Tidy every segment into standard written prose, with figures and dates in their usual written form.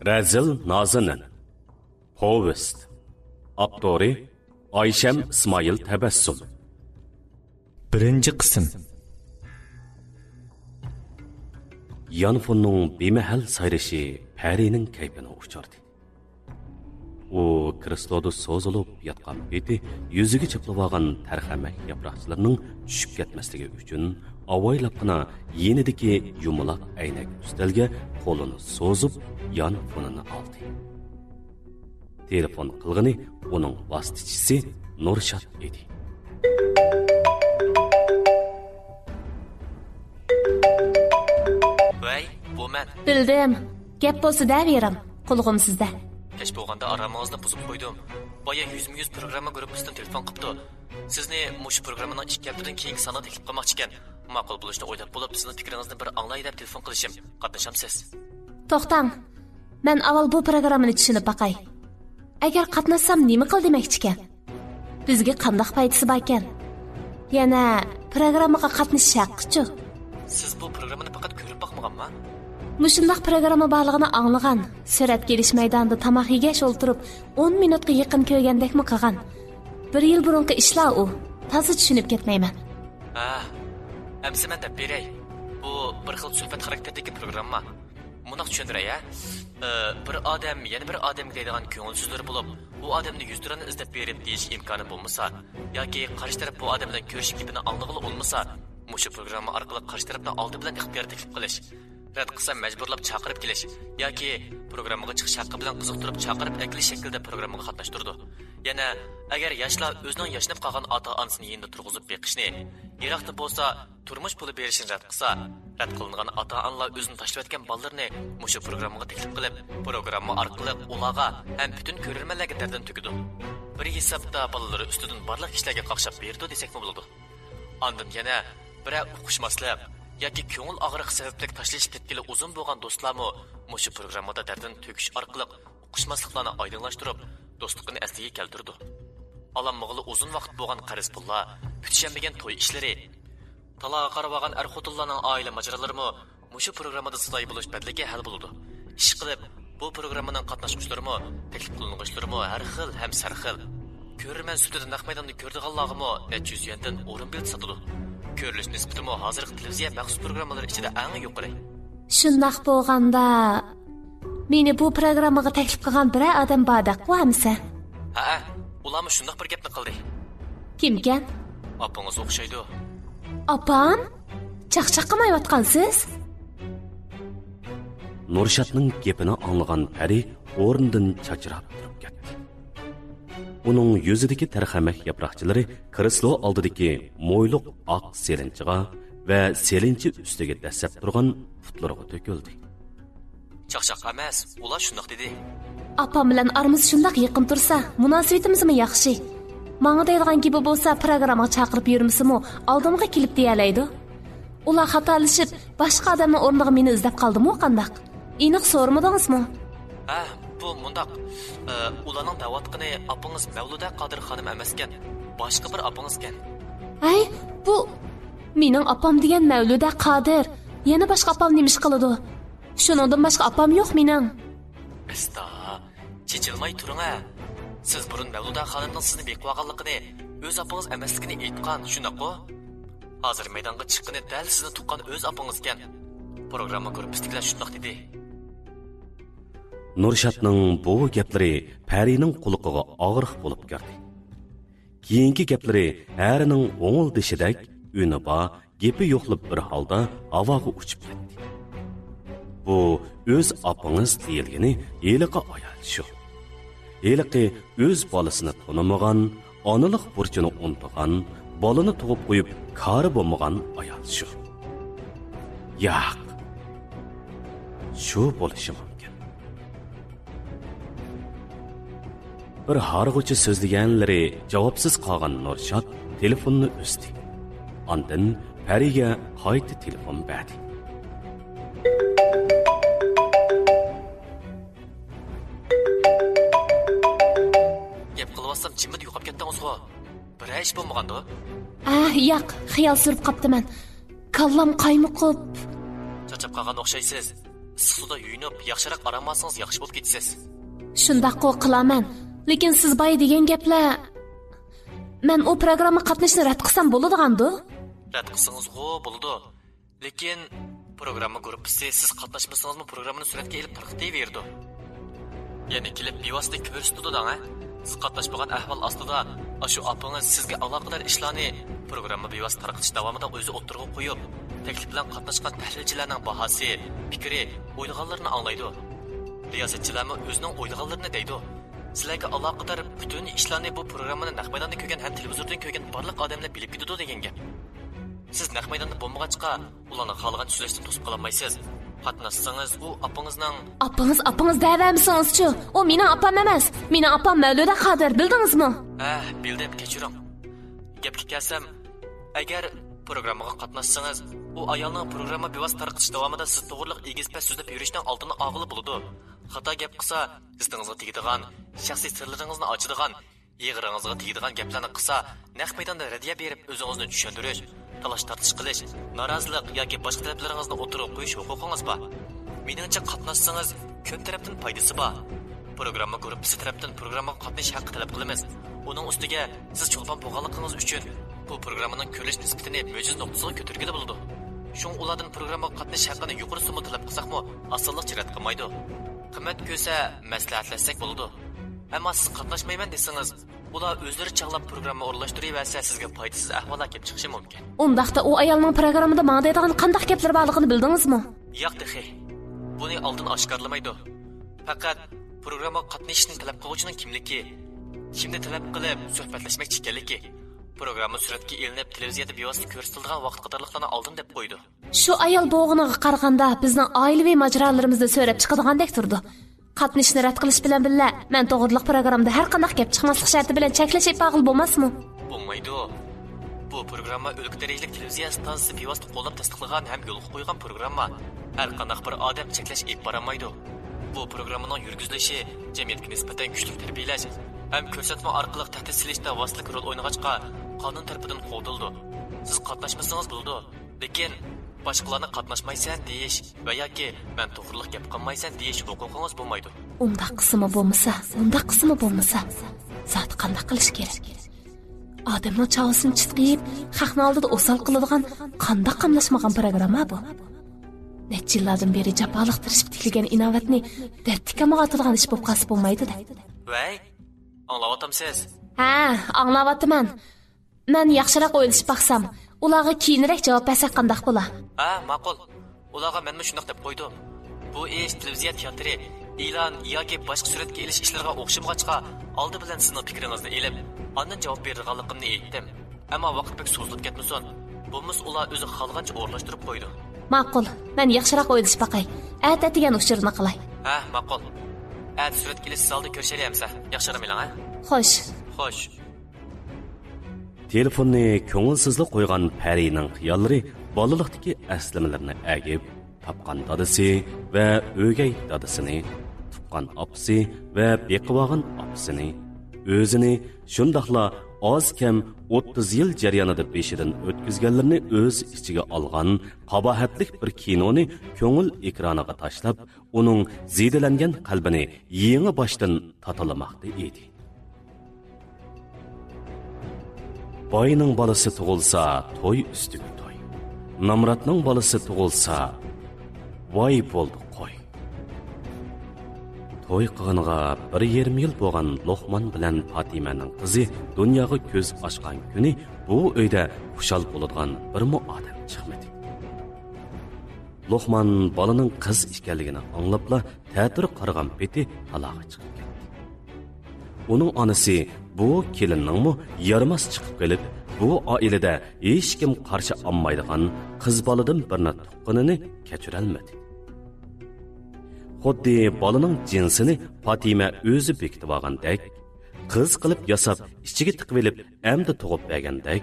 Razil Nazinin. Povest. Avtori Ayşem İsmail Tabassum. Birinci qism. Yanfonning bemahal sayrashi Parining kayfini uchirdi. U Kristoda so'zilib yotgan beti yuziga chiqib olgan tarxamak yaproqlarining tushib ketmasligi uchun avoylabgina yenidagi yumaloq aynak ustalga qo'lini so'zib yon fonini oldi. Telefon qilgani uning vositachisi Nurshot edi. Vay, bu men. Bildim. Gap bo'lsa daverim. Qulg'im sizda. Kech bo'lganda aramangizni buzib qo'ydim. Boya 100 programma gruppasidan telefon qilibdi. Sizni mush programmaning ikki haftadan keyingi sanada taklif qilmoqchi ekan. Ma'qul bo'lishni o'ylab bo'lib, sizning fikringizni bir anglay deb telefon qilishim. Qatnashamsiz? To'xtang. Men avval bu programmani tushunib baqay. Agar qatnashsam nima qil demoqchi ekan? Bizga qanday foydasi bor ekan? Yana programmaga qatnashish haqqi-chi? Siz bu programmani faqat ko'rib boqmaganmi? Mushundaq programma borlig'ini anglagan, surat kelish maydonida tamoq yegash o'ltirib 10 minutga yaqin ko'rgandekmi qilgan. 1 yil burungi ishlar u. Toza tushunib ketmayman. Ha, amsa men deb beray. Bu bir xil suhbat xarakterdagi programma. Buni tushundiray, bir odam yana bir odamga deydigan ko'ngil so'zlari bo'lib, u odamni yuzturini izlab berib deyish imkoni bo'lmasa, yoki qarshi taraf bu odam bilan ko'rishib gapini anglag'ili olmasa, mushu programma orqali qarshi tarafdan oldi bilan ixtiyor taklif qilish, rad qilsa majburlab chaqirib kelish yoki programmaga chiqish haqqi bilan qiziqtirib chaqirib akli shaklda programmaga qatnashtirdi. Yana agar yoshlar o'zining yashnab qolgan ota-onasini yenda turg'izib beqishni, Iroqda bo'lsa turmush puli berishni rad qilsa, rad qilingan ota-onalar o'zini tashlab o'tgan bolalarni mushu programmaga taklif qilib, programma orqali ularga ham butun ko'rarmanlarga dardini tugidi. Bir hisobda bolalari ustidan barliq ishlarga qaqshab berdi desak bo'ladi. Ondan yana bir o'qishmaslik yoki ko'ngil og'riqi sababli tashlashib ketgili uzun bo'lgan do'stlarmi mushu programmada dardini to'kish orqali o'qishmasliklarni oydinlashtirib, do'stlikni asliga keltirdi. Alanmag'ili uzun vaqt bo'lgan qarz pullar, kutishanmagan to'y ishlari, talaga qarab olgan er-xotinlarning oila majralarimi mushu programmada sidoy bo'lish badliga hal bo'ldi. Ish qilib, bu programmaning qatnashuvchilarimi, taklif qilinuvchilarimi har xil ham sarxil. Ko'rman sudida naq maydonda ko'rdiganlarg'imi necha yuz yendan o'rin bilet sotadi. Ko'rilish nisbatimi hozirgi televiziya maxsus programmalar ichida eng yuqori. Shundaq bo'lganda, meni bu programmaga taklif qilgan bir odam bordaq qo'yamsa? Ha, ularmi shundoq bir gapni qildi. Kimkan? Opangiz o'xshaydi. Opam? Chaqchaq qilmayotgansiz? Nurshotning gapini anglagan Pari o'rnidan chachrab turib ketdi. Uning yuzidagi tarxamak yaproqchilari Krislo oldidagi mo'yliq oq selinchiga va selinchi ustiga dasab turgan putlarga to'kildi. Chaqchaq emas, ular shundoq dedi. Opam bilan aramiz shundoq yaqin tursa, munosabatimizmi yaxshi? Menga deydigan gibi bo'lsa, programmaga chaqirib yurmisimi, oldimga kelib deyalaydi. Ular xatolashib, boshqa odamning o'rniga meni izlab qoldimi qandaq? Aniq so'ramadingizmi? Ha, bu mundaq. Ularning da'vatqini opangiz Mavluda Qodir xonim emaskan, boshqa bir opangiz ekan. Ay, bu mening opam degan Mavluda Qodir. Yana boshqa opam nemish qiladi? Shuningdan boshqa opam yo'q mening. Esta, chechilmay turing-a. Siz burun Mavluda xonimning sizni bekib olganligini, o'z opangiz emasligini aytgan, shundaq-ku? Hozir maydonga chiqqani dal sizni tuqqan o'z opangiz ekan. Programma ko'ribsizlar shundaq dedi. Nurshotning bu gaplari Parining quloqiga og'riq bo'lib kirdi. Keyingi gaplari harining o'ng'ildishidak uniba gapi yo'qlib bir holda havoga uchib ketdi. Bu o'z opangiz deyilgani eliqi ayol shu. Eliqi o'z bolasini tanımagan, onalik burchini unutgan, bolani tug'ib qo'yib kori bo'lmagan ayol shu. Yo'q. Shu bo'lishi mumkin. Bir harg'uchi so'zlaganlari javobsiz qolgan Nurshot telefonni uzdi. Ondan Pariga qayta telefon berdi. Gap qilmasam chimit yo'qib ketdingiz-ku. Bir ish bo'lmaganda? Yo'q, xiyol surib qoptiman. Kallam qaymoqib. Charchab qolgan o'xshaysiz. issiqda yuyunib, yaxshiroq aramasınız yaxshi bo'lib ketasiz. Shundaq qilaman. Lekin siz boy degan gaplar men o programma qatnashni rad qilsam bo'ladigandu. Rad qilsangiz-g'o bo'ladi. Lekin programma gruppasi siz qatnashmasangiz-mu programmani suratga elib tarqatayverdi. Ya'ni kelib bevosita ko'rsatadi-da. Siz qatnashmagan ahvol ostida shu apingiz sizga aloqador ishlarni programma bevosita tarqatish davomida o'zi o'tirib qo'yib, taklif bilan qatnashgan tahlilchilarning bahosi, fikri, o'ylaganlarini anglaydi. Riyosatchilarmi o'zining o'ylaganlarini deydi. Sizlarga aloqador butun ishlarni bu programmani naq maydonda ko'rgan ham televizordan ko'rgan barliq odamlar bilib ketadi degan gap. Siz naq maydonda bo'lmag'achqa ularni xohlagan so'zlashdan to'sib qololmaysiz. Qatnashsangiz u apangizning Apangız deyvermisiniz-chi? O mening apam emas. Mening apam Mavluda Qodir, bildingizmi? Bildim, kechiring. Gapga kelsam, agar programmaga qatnashsangiz, u ayolning programma bevosita tarqatish davomida siz to'g'riliq egiz-pas so'zlab yurishdan oldini og'ilib bo'ladi. Xato gap qilsa, sizingizga tegadigan, shaxsiy sirlaringizni ochadigan, yig'iringizga tegadigan gaplarni qilsa, naq maydonda radiya berib o'zingizni tushuntirish, talash tartish qilish, norozilik yoki boshqa talablaringizni o'tirib qo'yish huquqingiz bor. Meningcha qatnashsangiz, ko'p tarafdan foydasi bor. Programma gruppasi tarafdan programmaga qatnash haqqi talab qilamiz. Uning ustiga siz cho'lpon bo'lganligingiz uchun bu programmaning ko'rish nisbatini mo'jiz nuqtasiga ko'targili bo'ladi. Shun ulardan programmaga qatnash haqqini yuqori summa talab qilsaqmi, osonlikcha rad qilmaydi. Qimmat ko'sa maslahatlasak bo'ladi. Ammo siz qatnashmayman desangiz, ular o'zlari chaqlab programma o'rlashtirib-versa sizga foydasiz ahvollar kelib chiqishi mumkin. Undaqda u ayolning programmada menga deydigan qanday gaplar borligini bildingizmi? Yo'q, dexe. Buni oldin oshkorlamaydi. Faqat programma qatnashishni talab qiluvchining kimligi, kimni talab qilib suhbatlashmoqchi ekanligi, programma suratga ilinib televiziyada bevosita ko'rsatilgan vaqt qatorliqlarni oldin deb qo'ydi. Shu ayol bo'g'iniga qaraganda bizning oilaviy majralarimizni so'rab chiqadigandek turdi. Qatnashni rad qilish bilan birga men to'g'riliq programmada har qanday gap chiqmaslik sharti bilan cheklashib bag'il bo'lmasmi? Bo'lmaydi. Bu programma o'lik darajalik televiziya stansiyasi bevosita qo'llab tasdiqlagan ham yo'lga qo'ygan programma. Har qanday bir odam cheklash ib baramaydi. Bu programmaning yurgizilishi jamiyatga nisbatan kuchli tarbiyalash ham ko'rsatma orqali tahdid silishda vositalik rol o'ynag'achqa qonun tarafidan qo'yildi. Siz qatnashmasangiz bo'ldi, lekin boshqalarni qatnashmaysan deyish va yoki men to'g'riliq gap qilmaysan deyish huquqingiz bo'lmaydi. Unda qismi bo'lmasa, zot qanday qilish kerak? Odamning chavasini chitqib, xalqning oldida o'sal qiladigan qanday qamlashmagan programma bu? Necha yillardan beri jafoliq tirishib tikilgan inovatni dartikamoq atadigan ish bo'lib qolsa bo'lmaydi-da. Voy, anglayapsizsiz? Anglayapman. Men yaxshiroq o'ylashib baqsam, ularga keyinroq javob bersak qanday bo'lar? Ma'qul. Ularga menmi shunday deb qo'ydim. Bu ish televiziya teatri, e'lon yoki boshqa suratga elish ishlariga o'xshamag'achqa, oldi bilan sizning fikringizni elib, ondan javob berganligimni aytdim. Ammo vaqt bek so'zilib ketmasin. Bo'lmas ular o'zi xohlagancha o'rlashtirib qo'ydi. Ma'qul. Men yaxshiroq o'ylashib baqay. Atatigan uchurni qilay. Ma'qul. Suratga elish zalda ko'rishalamsa, yaxshiroq ha? Xo'sh. Telefonni ko'ngilsizlik qo'ygan Parining xayollari bolalikdagi aslimalarni agib, topgan dadasi va o'gay dadasini, tuqqan opasi va beqivogan opasini, o'zini shundaqla oz kam 30 yil jarayonida beshidan o'tkazganlarni o'z ichiga olgan qabohatlik bir kinoni ko'ngil ekraniga tashlab, uning zidalangan qalbini yangi boshdan tatalamoqda edi. Boyning balası tug'ilsa, to'y ustiga to'y. Namratning balası tug'ilsa, voy bo'ldi qo'y. To'y qilganiga 1,5 yil bo'lgan Luqman bilan Fatimaning qizi dunyoga ko'z ochgan kuni bu uyda xushal bo'ladigan bir odam chiqmadi. Luqman bolaning qiz ekanligini anglabla ta'tir qaragan peti taloqqa chiqib ketdi. Uning onasi bu keliningmi yarmas chiqib kelib, bu oilada hech kim qarshi olmaydigan qiz boladan birni tuqqanini kechirolmadi. Xuddi bolaning jinsini Fatima o'zi bekitib olgandek, qiz qilib yasab, ichiga tiqib olib, amdi tug'ib bergandek,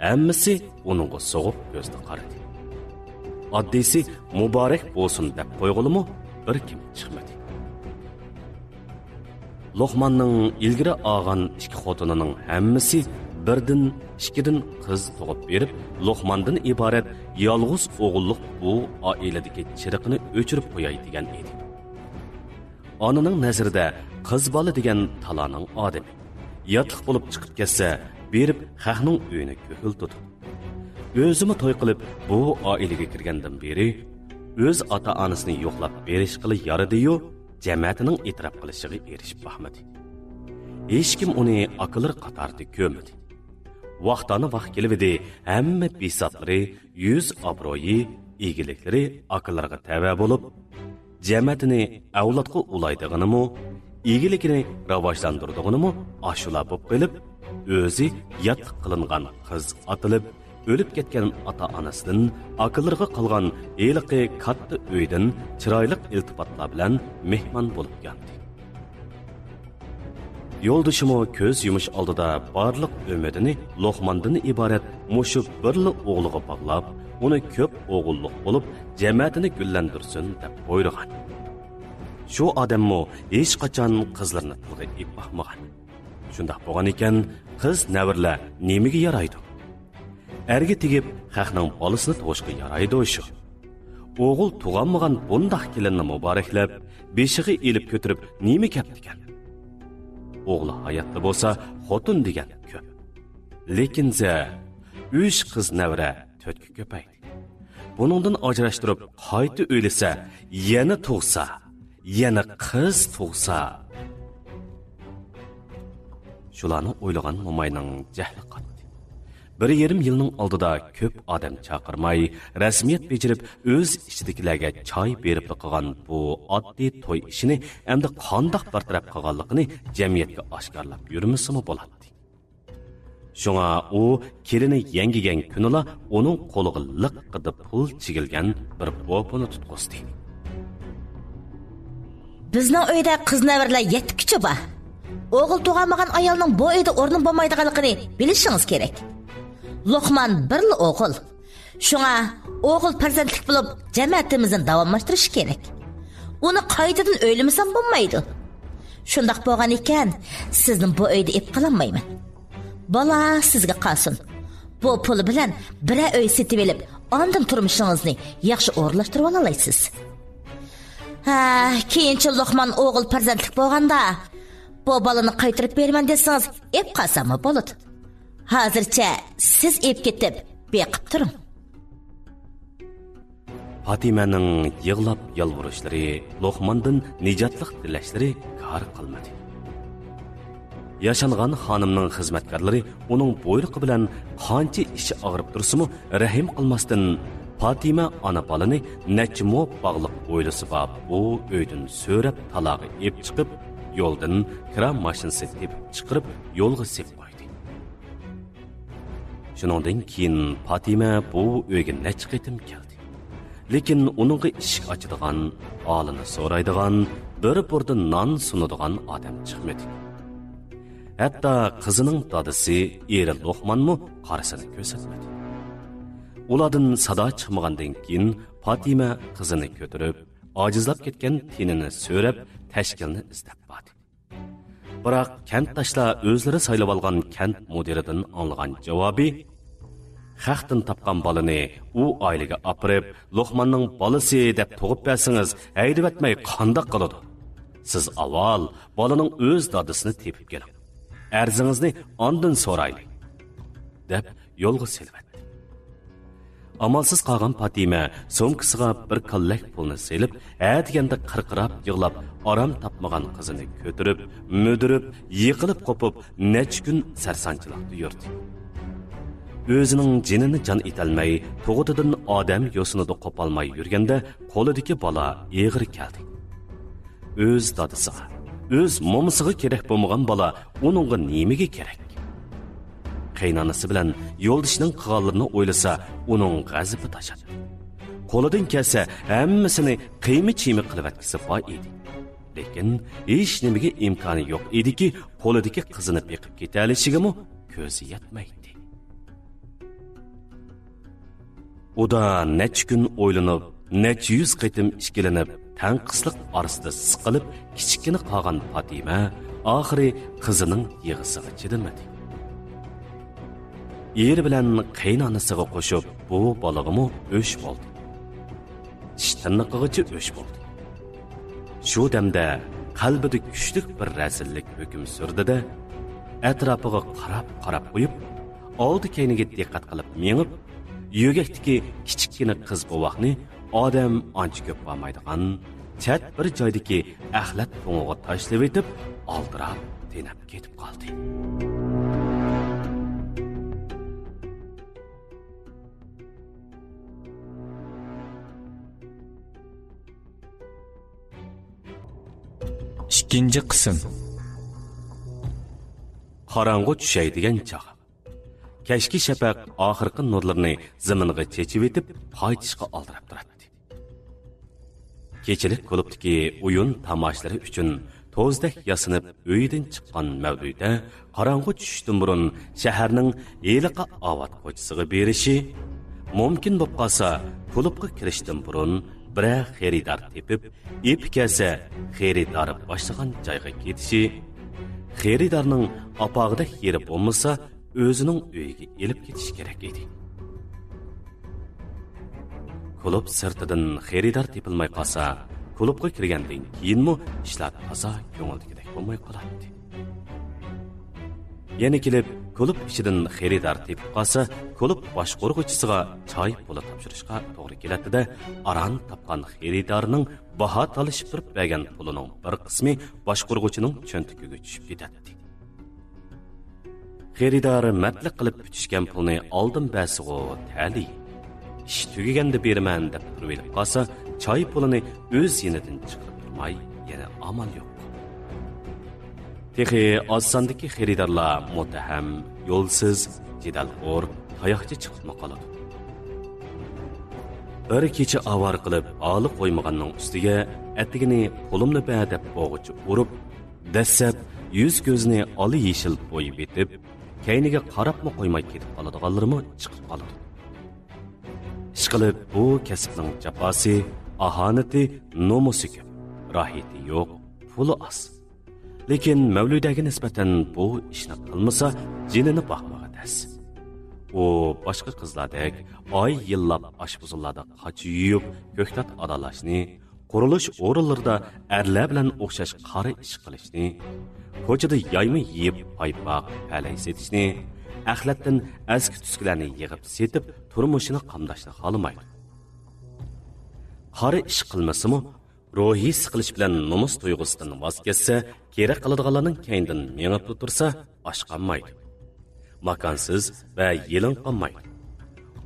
hammasi uningga so'g'ib ko'zda qaradi. Oddisi muborak bo'lsin deb qo'yg'ilimi, bir kim chiqmadi. Luqmanning ilgari olgan ikki xotinining hammasi birdan ikkidan qiz tug'ib berib, Luqmandan iborat yolg'iz o'g'illik bu oiladagi chiriqni o'chirib qo'yay degan edi. Onaning nazarida qiz bola degan talaning odami. Yotliq bo'lib chiqib ketsa, berib xalqning uyini ko'kiltdi. O'zimi to'y qilib bu oilaga kirgandan beri o'z ota-onasini yo'qlab berish qilib yaradi-yu, jamiyatining e'tirof qilishiga erishib baxmadi. Hech kim uni aqllar qatorida ko'rmadi. Vaqtani vaqt kelibdi, hamma besotlari, yuz obro'yi, egiliklari aqllarga tava bo'lib, jamiyatini avlodga ulaydig'inimi, egilikini rivojlantirdig'inimi ashula bo'lib qilib, o'zi yotliq qilingan qiz atilib, o'lib ketgan ota-onasidan aqllarga qolgan eliqi katta uydan chiroyli iltifotlar bilan mehmon bo'lib keldi. Yo'ldishimo ko'z yumish oldida barliq umidini Luqmandan iborat mushu birli o'g'liga bog'lab, uni ko'p o'g'illik bo'lib, jamiyatini gullantirsin deb buyurgan. Shu odammo hech qachon qizlarni tilga ib baxmagan. Shunday bo'lgan ekan, qiz navirlar nemiga yaraydi? Erga tegib, xalqning bolasini tug'ishga yaraydi shu. O'g'il tug'anmagan bundoq kelinni muboraklab, beshiga elib ko'tirib, nima kap degan? O'g'li hayotda bo'lsa, xotin degan ko'p. Lekin 3 qiz navra 4ga ko'paydi. Buningdan ajrashtirib, qayta o'lisa, yana tug'sa, yana qiz tug'sa. Shularni o'ylagan mo'mayning jahli qatdi. 1,5 yilning oldida ko'p odam chaqirmay, rasmiyat bejirib, o'z ichidagilarga choy berib qilgan bu oddiy to'y ishini endi qandoq bartaraf qilganligini jamiyatga oshkorlab yurmasimi bo'ladi. Shunga u kelini yangigan kunila uning qo'liga liq qilib pul chigilgan bir bo'pini tutqizdi. Bizning uyda qiznavarlar 7 kishi bor. O'g'il tug'amagan ayolning bu uyda o'rni bo'lmaydiganligini bilishingiz kerak. Luqman birli o'g'il. Shunga o'g'il farzandlik bo'lib, jamiyatimizni davomlashtirish kerak. Uni qaytadan o'ylamasam bo'lmaydi. Shundaq bo'lgan ekan, sizning bu uyda ib qilinmayman. Bola sizga qolsin. Bu pul bilan bir uy setib olib, ondan turmushingizni yaxshi o'rlashtirib olasizsiz. Keyinchi Luqman o'g'il farzandlik bo'lganda, bu balani qaytarib berman desangiz, ib qolsam bo'ladi. Hozircha siz ib ketib, beqib turing. Fatimaning yig'lab yalvurishlari, Luqmandan nijotlik tilashlari kar qilmadi. Yashangan xonimning xizmatkorlari uning buyruqi bilan qancha ishi og'rib tursimi, rahim qilmasdan Fatima ona bolani nechmo bog'liq o'ylisi bor bu uydan so'rab talog'i ib chiqib, yo'ldan kram mashinasi tepib chiqarib yo'lga sep qo'ydi. Shuningdan keyin Fatima bu uyga necha qitim keldi. Lekin uningga eshik ochadigan, olini so'raydigan, bir burda non sunadigan odam chiqmadi. Hatto qizining dadisi eri Luqmanmi qarasini ko'rsatmadi. Ulardan sado chiqmagandan keyin Fatima qizini ko'tarib, ojizlab ketgan tenini so'rab, tashkilni izlab bordi. Biroq kentdoshlar o'zlari saylab olgan kent mudiridan olgan javobi xalqdan topgan bolani u oilaga opirib, Luqmanning bolasi deb tug'ib bersangiz, haydab etmay qandoq qiladi? Siz avval bolaning o'z dadisini tepib keling. Arzingizni ondan so'raylik, deb yo'lga selvatdi. Amalsiz qolgan Fatima so'mkisiga bir kallak pulni selib, deganda qirqirab yig'lab, orom topmagan qizini ko'tirib, mudirib, yiqilib qopib, necha kun sarsanchilikda yurdi. O'zining jinini jon etalmay, tug'utidan odam yo'sinida qopolmay yurganda, qo'lidagi bola eg'ir keldi. O'z dadisiga, o'z momisiga kerak bo'lmagan bola uningga nemiga kerak? Qaynonasi bilan yo'ldishining qilganlarini o'ylasa, uning g'azabi tashadi. Qo'lidan kelsa, hammasini qiymi-chiymi qilib atkisi bor edi. Lekin hech nimaga imkoni yo'q ediki, qo'lidagi qizini beqib ketalishigami ko'zi yetmaydi. Uda necha kun o'ylanib, necha yuz qitim ishkilanib, tanqisliq orasida siqilib, kichikini qolgan Fatima oxiri qizining yig'isiga chidamadi. eri bilan qaynonasiga qo'shib bu balag'imi o'sh bo'ldi. Tish-tirnoqigacha o'sh bo'ldi. Shu damda qalbida kuchli bir razillik hukm surdi-da, atrofiga qarab qo'yib, oldi keyniga diqqat qilib mengib, yogakdagi kichikgina qiz bovoqni odam ancha ko'p bo'lmaydigan chat bir joydagi axlat to'ng'iga tashlab etib, oldirab tenab ketib qoldi. İkinci qism. Qorong'u tushaydigan chog'. Kashki shafaq oxirgi nurlarni zaminga chechib etib, qaytishga oldirib turadi. Kechilik klubdagi o'yin tomoshalari uchun to'zdak yasinib uydan chiqqan Mavluda qorong'u tushishdan burun shaharning eliqaovat ko'chasiga berishi mumkin bo'lib qolsa, klubga kirishdan burun bir xaridor tepib, ip kelsa xaridor boshlagan joyga ketishi, xaridorning apog'ida yeri bo'lmasa, o'zining uyiga elib ketish kerak edi. Klub sirtidan xaridor tepilmay qolsa, klubga kirgandan keyinmi ishlar toza ko'ngildagidek bo'lmay qoladi. Yana kelib, klub ichidan xaridor tepib qolsa, klub boshqaruvchisiga choy puli topshirishga to'g'ri keladi-da, aran topgan xaridorning baho talishib turib bergan pulining bir qismi boshqaruvchining cho'ntagiga tushib ketadi. Xaridor matliq qilib bitishgan pulni oldin bersig'o tali. Ish tugaganda beraman deb turib qolsa, choy pulini o'z yenidan chiqarib turmay, yana amal yo'q. Texi oz-sondagi xaridorlar mutaham, yo'lsiz, jidalxo'r, tayoqchi chiqib qoladi. Bir kecha avar qilib, oli qo'ymaganning ustiga atigini pulimni ber deb bo'g'ichi urib, dastlab yuz ko'zni oli yeshil bo'yib etib, keyniga qarabmi qo'ymay ketib qoladiganlarmi chiqib qoladi. Ishqilib bu kasbning jafosi, ahonati, nomusi ko'p, rohati yo'q, puli oz. Lekin Mavludaga nisbatan bu ishni qilmasa, jinini boqmaga tas. U boshqa qizlardek oy yillab oshpuzlarda qochib yuyib, ko'ktat adalashni, qurilish o'rinlarida erlar bilan o'xshash qari ish qilishni, ko'chada yaymi yeyib, paypoq, palay setishni, axlatdan azki tuskilarni yig'ib setib, turmushini qamdashni xohlamaydi. Qari ish qilmasimi, ruhiy siqilish bilan nomus tuyg'usidan voz kechsa, kerak qiladiganlarning keyindan mengib tursa, oshqanmaydi. Makonsiz va yelin qolmaydi.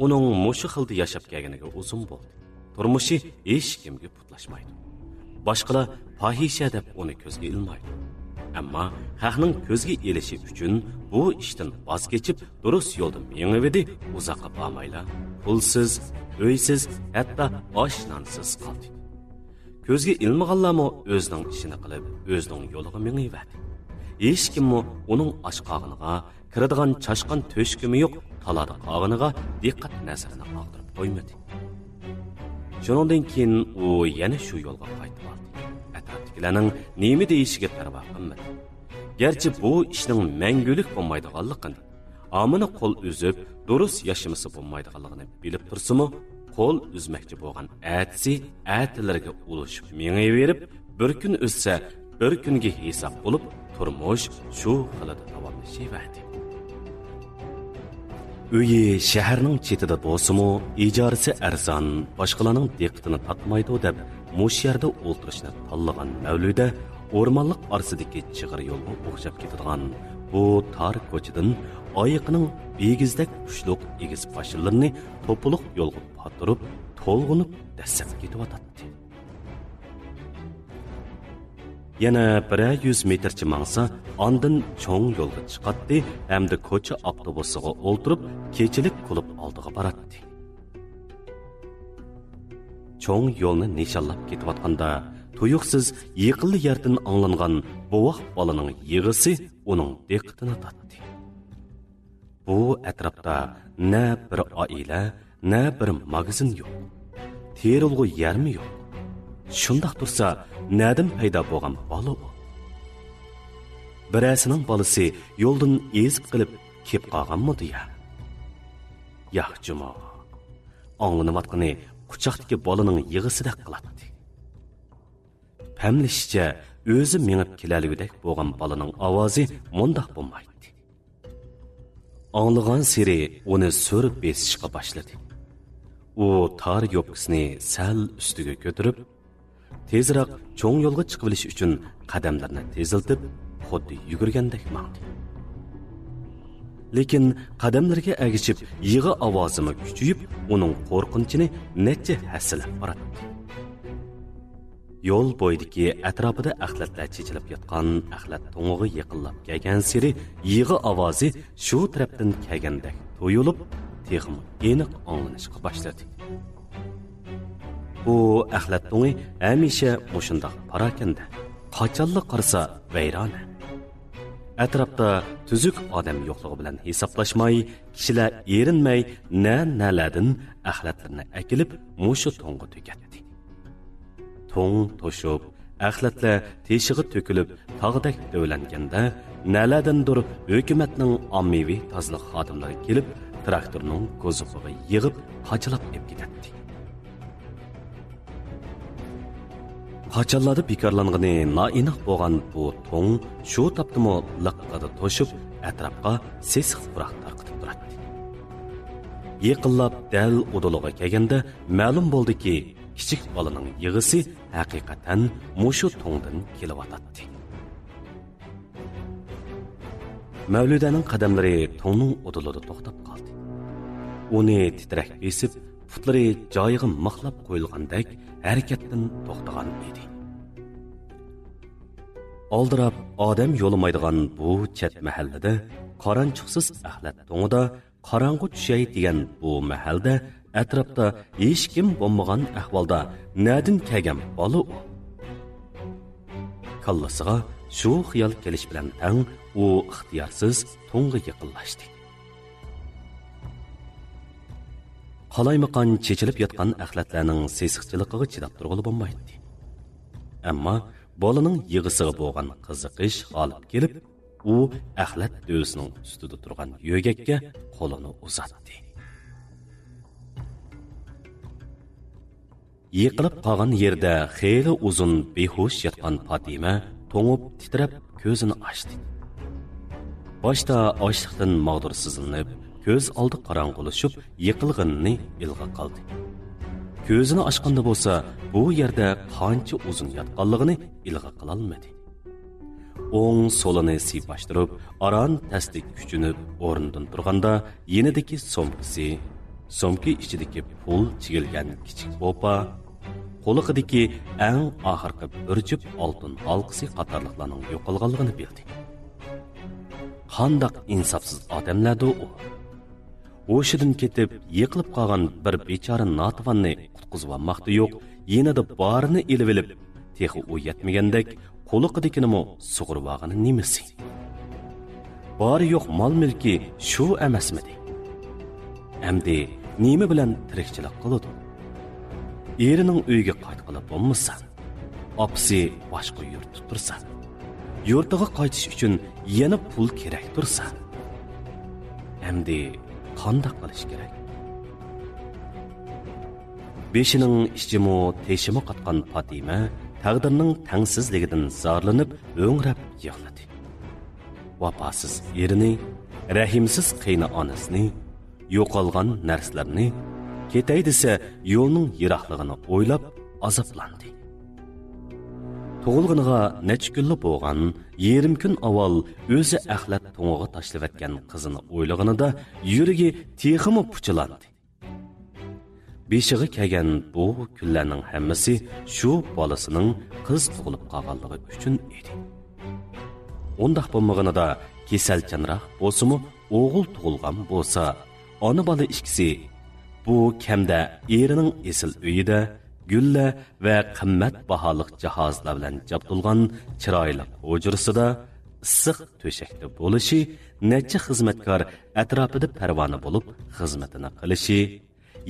Uning mushu xilda yashab kelganiga uzun bo'ldi. Turmushi hech kimga putlashmaydi. Boshqalar fahisha deb uni ko'zga ilmaydi. Ammo haqning ko'zga elishi uchun bu ishdan voz kechib, durust yo'lda mengivdi, uzoqqa bormaylar. Pulsiz, uysiz, hatto osh-nonsiz qoldi. Ko'zga ilmaganlarmi o'zining ishini qilib, o'zining yo'liga mengivdi. Hech kimmi uning oshqog'iniga, kiradigan chashqan to'shkimi yo'q, talada qog'iniga diqqat nazarini og'dirib qo'ymadi. Shundan keyin u yana shu yo'lga qaytib oldi. Atrofdagilarning nima deyishiga parvo qilmadi. Gerçi bu ishning mangulik bo'lmaydiganligini, amini qo'l uzib, durust yashimisi bo'lmaydiganligini bilib tursimi, qo'l uzmoqchi bo'lgan atsi atlarga ulashib mengayverib, bir kun o'tsa, bir kunga hisob bo'lib, turmush shu xilida davomlashaverdi. Uyi shaharning chetida bo'lsa-mu, ijorasi arzon, boshqalarning diqqatini tortmaydi deb mush yerda o'ltirishni tanlagan Mavluda o'rmonlik orasidagi chig'ir yo'lga o'xshab ketadigan bu tor ko'chadan oyiqining begizdak ushluq egiz fashillarini to'puluq yo'lga patirib, to'lg'inib dastlab ketyotdi. Yana 100 metrcha mangsa, ondan cho'ng yo'lga chiqadi hamda ko'cha avtobusiga o'ltirib, kechilik klub oldiga boradi. Cho'ng yo'lni nishonlab ketayotganda, tuyuqsiz yiqilli yerdan anglangan bovoq bolaning yig'isi uning diqqatini tortdi. Bu atrofda na bir oila, na bir magazin yo'q. Terilg'u yermi yo'q. Shundoq tursa, nadim paydo bo'lgan bola u. Birasining bolasi yo'ldan ezib qilib kelib qolganmidi ya? yaxjimo. Anglanayotgani quchoqdagi bolaning yig'isidek qiladi. Pamlishicha o'zi mengib kelalgudek bo'lgan bolaning ovozi mundoq bo'lmaydi. Anglagan siri uni so'rib besishga boshladi. U tar yo'pkisini sal ustiga ko'tarib, tezroq cho'ng yo'lga chiqib olish uchun qadamlarini teziltib, xuddi yugurgandek mangdi. Lekin qadamlarga agishib, yig'i ovozimi kuchayib, uning qo'rqinchini necha hasilab boradi. Yo'l bo'yidagi atrofida axlatlar chechilib yotgan axlat to'ng'ig'i yiqilib kelgan siri yig'i ovozi shu tarafdan kelgandek to'yilib, texim aniq anglanishga boshladi. Bu axlat to'ng'i hamisha mushundoq parakanda, qachonli qarsa vayrona. Atrofda tuzuk odam yo'qligi bilan hisoblashmay, kishilar erinmay nalardan axlatlarni akilib, mushu to'ng'i to'katdi. To'ng to'shib, axlatlar teshig'i to'kilib, tog'dak dövlanganda, nalardandir hukumatning ommaviy tozliq xodimlari kelib, traktorning ko'ziqig'i yig'ib, qachilab ep ketdi. Qachonlarda bekorlangani noaniq bo'lgan bu to'ng shu topdimi liqqada to'shib, atrofga sesiq puroq tarqatib turadi. Yiqillab dal uduliga kelganda ma'lum bo'ldiki, kichik bolaning yig'isi haqiqatan mushu to'ngdan kelyotdi. Mavludaning qadamlari to'ngning udulida to'xtab qoldi. Uni titrak besib, putlari joyiga mixlab qo'yilgandek harakatdan to'xtagan edi. Oldirab odam yo'lamaydigan bu chet mahallada qoranchiqsiz axlat to'ng'ida qorong'u tushay degan bu mahalda atrofda hech kim bo'lmagan ahvolda nadin kelgan bola u. Kallasiga shu xiyol kelish bilan tang u ixtiyorsiz to'ng'a yiqilashdi. Qalaymaqan chechilib yotgan axlatlarning sesiqchiligiga chidab turg'ili bo'lmaydi. Ammo bolaning yig'isiga bo'lgan qiziqish g'olib kelib, u axlat dövsining ustida turgan yo'gakka qo'lini uzatdi. Yiqilib qolgan yerda xeyli uzun behush yotgan Fatima to'ngib titrab ko'zini ochdi. Boshda ochliqdan mag'dursizlanib, ko'z oldi qorong'ulashib, yiqilganini ilg'a qoldi. Ko'zini ochganda bo'lsa, bu yerda qancha uzun yotganligini ilg'a qila olmadi. O'ng solini siypashtirib, aran tasdik kuchunib o'rnidan turganda, yenidagi somki ichidagi pul chigilgan kichik bopa, qo'liqidagi eng oxirgi bir jup oltin halqasi qatorliqlarning yo'qolganligini bildi. Qandaq insofsiz odamlardir u. O'shidan ketib, yiqilib qolgan bir bechora notvanni qutqizib olmoqda yo'q, yenida borini elib olib, texi u yetmagandek, qo'liqidaginimi sug'urib olgani nimasi? Bari yo'q mol-mulki shu emasmidi? Endi nima bilan tirikchilik qiladi? Erining uyiga qaytqilib bo'lmasa, opsi boshqa yurt tursa, yurtiga qaytish uchun yana pul kerak tursa, endi qanday qilish kerak? Beshining ichimi teshimi qatgan Fatima taqdirning tangsizligidan zorlanib, o'ngrab yig'ladi. Vafosiz erini, rahimsiz qiyni onasini, yo'qolgan narsalarni, ketay desa yo'lning yiroqligini o'ylab azoblandi. Tug'ilganiga necha kunlik bo'lgan, 20 kun avval o'zi axlat to'ng'iga tashlab etgan qizini o'ylaganida yuragi teximi puchilandi. Beshiga kelgan bu kunlarning hammasi shu bolasining qiz tug'ilib qolganligi uchun edi. Undaq bo'lmaganida kasalchanroq bo'lsa-mu, o'g'il tug'ilgan bo'lsa, ona bola ikkisi bu kamda erining esil uyida gülla va qimmat baholiq jihozlar bilan jabdulgan chiroyli hujrasida issiq to'shakda bo'lishi, necha xizmatkor atrofida parvona bo'lib xizmatini qilishi,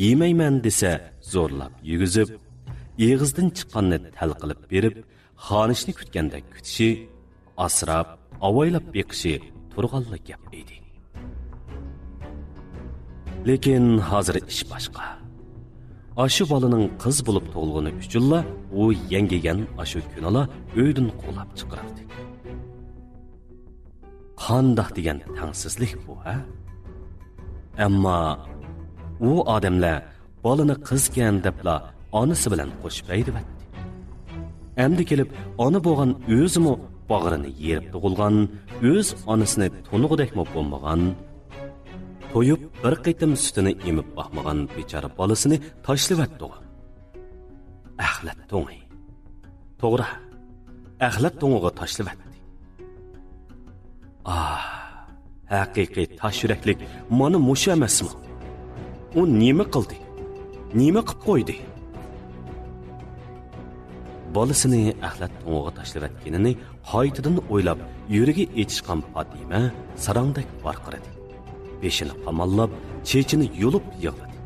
yemayman desa zo'rlab yuguzib, eg'izdan chiqqanni talqilib berib, xonishni kutgandek kutishi, asrab, avaylab beqishi turg'anli gap edi. lekin hozir ish boshqa. Aşı balaning qiz bo'lib tug'ilgani uchunla u yangigan ashu kunala uydan qo'lab chiqardi. Qandoq degan tangsizlik bu, ha? Ammo u odamlar balani qizgan debla onasi bilan qo'shbaydi vatdi. Endi kelib ona bo'lgan o'zimi bag'rini yerib tug'ilgan, o'z onasini tunug'idekmi bo'lmagan, to'yib bir qitim sutini emib baxmagan bechora bolasini tashlavatdi. Axlat to'ng'i. To'g'ri. Axlat to'ng'iga tashlavatdi. Haqiqiy tashuraklik mana musha emasmi? U nima qildi? Nima qilib qo'ydi? Bolasini axlat to'ng'iga tashlavatganini qaytadan o'ylab, yuragi etishgan Fatima sarangdak varqiradi. Beşini qamallab, chechini yulib yig'ladi.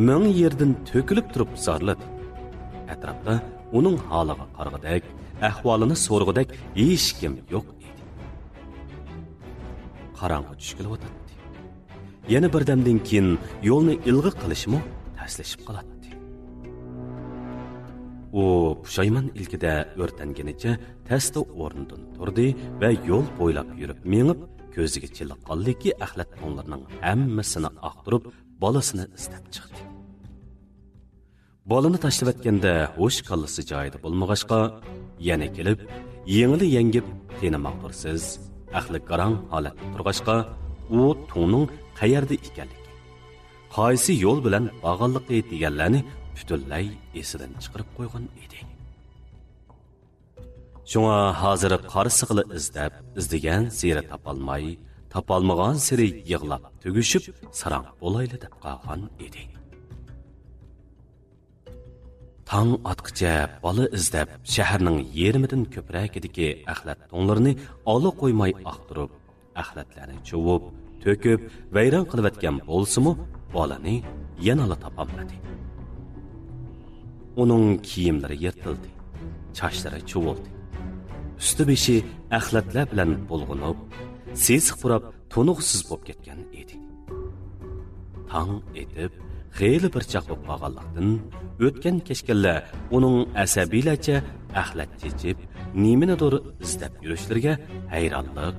Ming yerdan to'kilib turib zarladi. Atrofda uning holiga qarg'idak, ahvolini so'rg'idak hech kim yo'q edi. Qarong'i tushib o'tdi. Yana birdamdan keyin yo'lni ilg'i qilishmi taslashib qoladi. U pushaymon ilkida o'rtanganicha tasta o'rnidan turdi va yo'l bo'ylab yurib mengib ko'ziga chiliqqanligi axlat to'nlarning hammasini aqtirib bolasini istab chiqdi. Bolani tashlavatganda ho'sh qallisi joyida bo'lmag'achqa yana kelib yengili yengib teni maqtursiz axli qarang holatda turg'achqa u to'ning qayerda ekanligi, qaysi yo'l bilan bog'liqligi deganlarni butunlay esidan chiqarib qo'ygan edi. Şuna hazır qarsig'ili izdegan seri tapalmagan seri yig'lab tugishib sarang bo'layli deb qolgan edi. Tang atqicha bola izlab shaharning yerimidan ko'pragidagi axlat to'nlarini ola qo'ymay aqtirib, axlatlarni chuvib, to'kib, vayron qilayotgan bo'lsa-mu, bolani yana topolmadi. Uning kiyimlari yirtildi, chochlari chuvildi. Üstü beşi axlatlar bilan bulg'unib, sesiq purab, to'nuqsiz bo'lib ketgan edi. Tang etib, xeyli bir chaq bo'lib qolganlikdan o'tgan kechganlar uning asabiylarcha axlat chechib, nimanidir izlab yurishlariga hayronlik,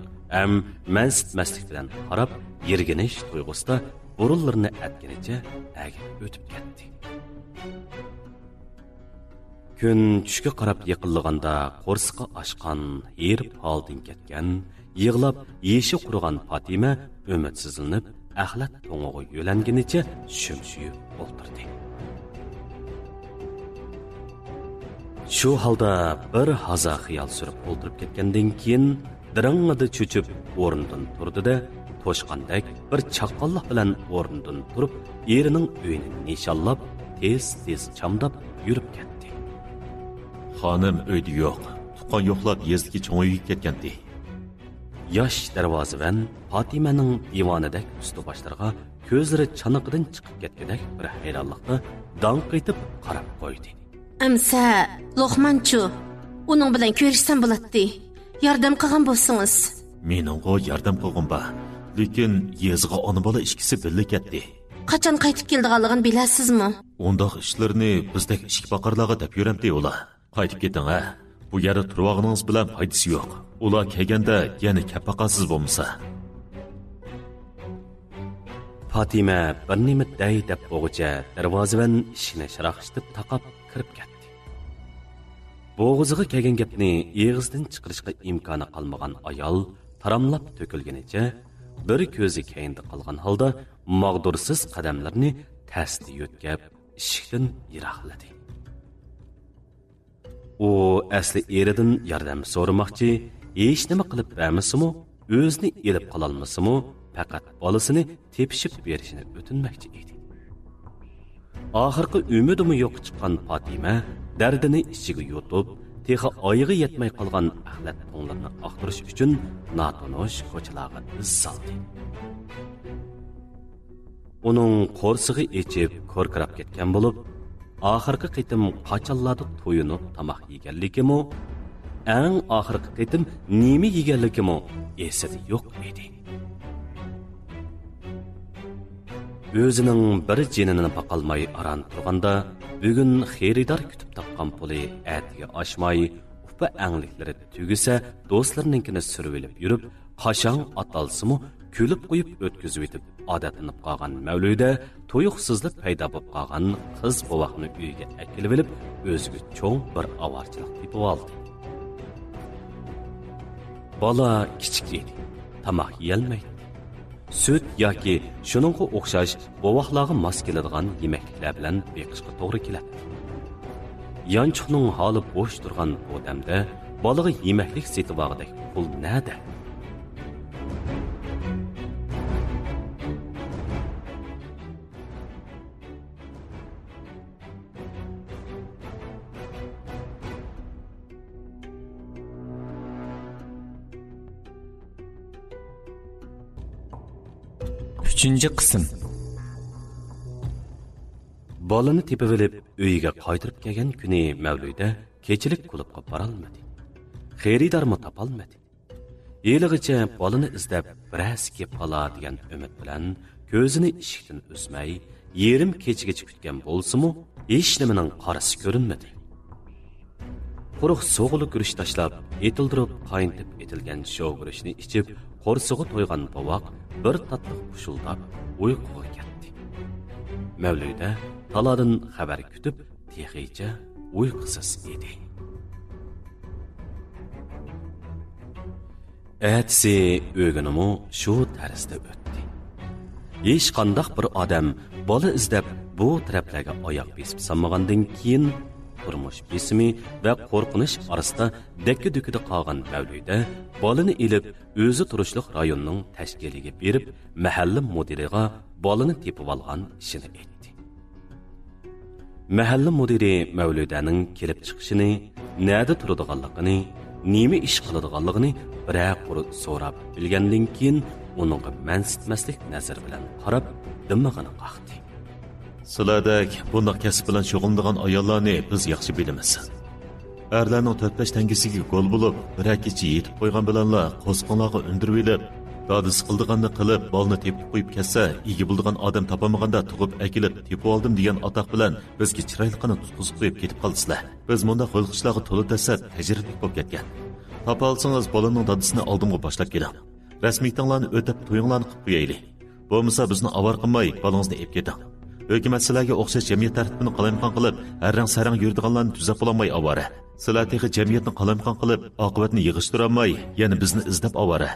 mansitmaslik bilan qarab, yerganish tuyg'usida burunlarini atganicha agib o'tib ketdi. Kun tushga qarab yaqinlaganda qo'rsiqi oshgan, yerib holdan ketgan, yig'lab yeshi qurgan Fatima umidsizlanib, axlat to'ng'iga yo'langanicha shumshuyib o'ltirdi. Shu holda bir haza xiyol surib o'ltirib ketgandan keyin dirang'ida cho'chib o'rnidan turdi-da, to'shqandek bir chaqqonlik bilan o'rnidan turib, erining uyini nishonlab, tez-tez chamdab yurib ketdi. Xonim uyda yo'q, tuqqan yo'qlab yezdagi cho'ng'iga ketgandi. Yosh darvozavan Fatimaning divonidek usti boshlarga ko'zlari chanoqidan chiqib ketgandek bir hayronlikda dong qaytib qarab qo'ydi. Amsa, Luqmanchu, uning bilan ko'rishsam bo'ladi. Yordam qilgan bo'lsangiz. Meningga yordam qilg'inba, lekin yezga ona bola ikkisi birga ketdi. Qachon qaytib keldiganligini bilasizmi? Undaq ishlarni bizdek ishki baqarlarga deb yuramdi ular. Qaytib keting ha. Bu yerda turvag'ingiz bilan foydasi yo'q. Ular kelganda yana kapaqasiz bo'lmasa. Fatima bir nima day deb bo'g'icha darvozadan ishini sharaxtib taqab kirib ketdi. Bo'g'iziga kelgan gapni eg'izdan chiqarishga imkoni qolmagan ayol taramlab to'kilganicha bir ko'zi keyinda qolgan holda mag'dursiz qadamlarni tasdi yo'tkab eshikdan yiroqladi. U asli eridan yordam so'ramoqchi, hech nima qilib bermasimi, o'zini elib qololmasimi, faqat bolasini tepishib berishini o'tinmoqchi edi. Oxirgi umidimi yo'q chiqqan Fatima dardini ichiga yutib, texi oyig'i yetmay qolgan axlat to'nlarni aqtirish uchun noto'nish ko'chalarga iz soldi. Uning qo'rsig'i echib, ko'rkirab ketgan bo'lib, oxirgi qitim qachonlarda to'yinib tamoq yeganligimi, eng oxirgi qitim nima yeganligimi esida yo'q edi. o'zining bir jinini baqalmay aran turganda, bugun xeridor kutib topgan puli atiga oshmay, upa angliklari tugisa, do'stlarinikini survilib yurib, qashang atalsimi kulib qo'yib o'tkazib etib, odatlanib qolgan Mavluda to'yuqsizlik paydo bo'lib qolgan qiz bovoqni uyiga akilib olib, o'ziga cho'ng bir avorchilik tepib oldi. Bola kichik edi, tamoq yeyolmaydi. Süt yoki shuningga o'xshash bovoqlarga mos keladigan yemeklar bilan beqishga to'g'ri keladi. Yanchiqning holi bo'sh turgan bu damda bolaga yemeklik setib olgandek pul nada? Üçüncü qism. Bolani tepib olib uyiga qaytirib kelgan kuni Mavluda kechilik klubga bora olmadi. Xeridorni topolmadi. Yiligicha bolani izlab birazga qola degan umid bilan ko'zini eshikdan uzmay, yerim kechigacha kutgan bo'lsa-mu, hech nimaning qarasi ko'rinmadi. Quruq so'g'li gurish tashlab, etildirib qayntib etilgan sho'g gurishni ichib, qo'rsig'i to'ygan bovoq bir tatliq pushuldab uyquga ketdi. Mavluda taladan xabar kutib, texicha uyqusiz edi. Әтсі өгінімі шу тәрізді өтті. Еш қандақ бір адам балы іздеп бұл тірәпләге аяқ бесіп саммағандың кейін тұрмыш бесімі вә қорқыныш арасында дәккі-дүкіді қалған Мавлюда балыны еліп өзі тұрышлық районның тәшкеліге беріп, мәхәлі мудириға балыны тепіп алған ішіні етті. Мәхәлі мудири Мавлюданың келіп чықшыны, нәді тұрдығалығыны, nemi ish qiladiganligini bir-bir so'rab bilgandan keyin uningga mansitmaslik nazar bilan qarab dimog'ini qaqdi. Sizlardek bundoq kasb bilan shug'ullanadigan ayollarni biz yaxshi bilamiz. Erlarning to'plash tangisiga qo'l bo'lib, bir-ikki yetib qo'ygan bilanla qo'sqonlarga undirib olib, dadis qildiganni qilib, bolni tepib qo'yib ketsa, egi bo'ldigan odam topamaganda tug'ib akilib, tepib oldim degan atoq bilan bizga chiroyliqini tutqizib qo'yib ketib qoldingizlar. Biz bunda qo'lqishlarga to'la dasat tajriba bo'lib ketgan. Topalsangiz bolaning dadisini oldimga boshlab keling. Rasmiy tinglarni o'tab to'yinglarni qilib qo'yaylik. Bo'lmasa bizni avar qilmay, bolangizni ep keting. Hukumat sizlarga o'xshash jamiyat tartibini qalamqon qilib, harang-sarang yuradiganlarni tuzab olmay avara. Sizlar texi jamiyatni qalamqon qilib, oqibatni yig'ishtira olmay, yana bizni izlab avara.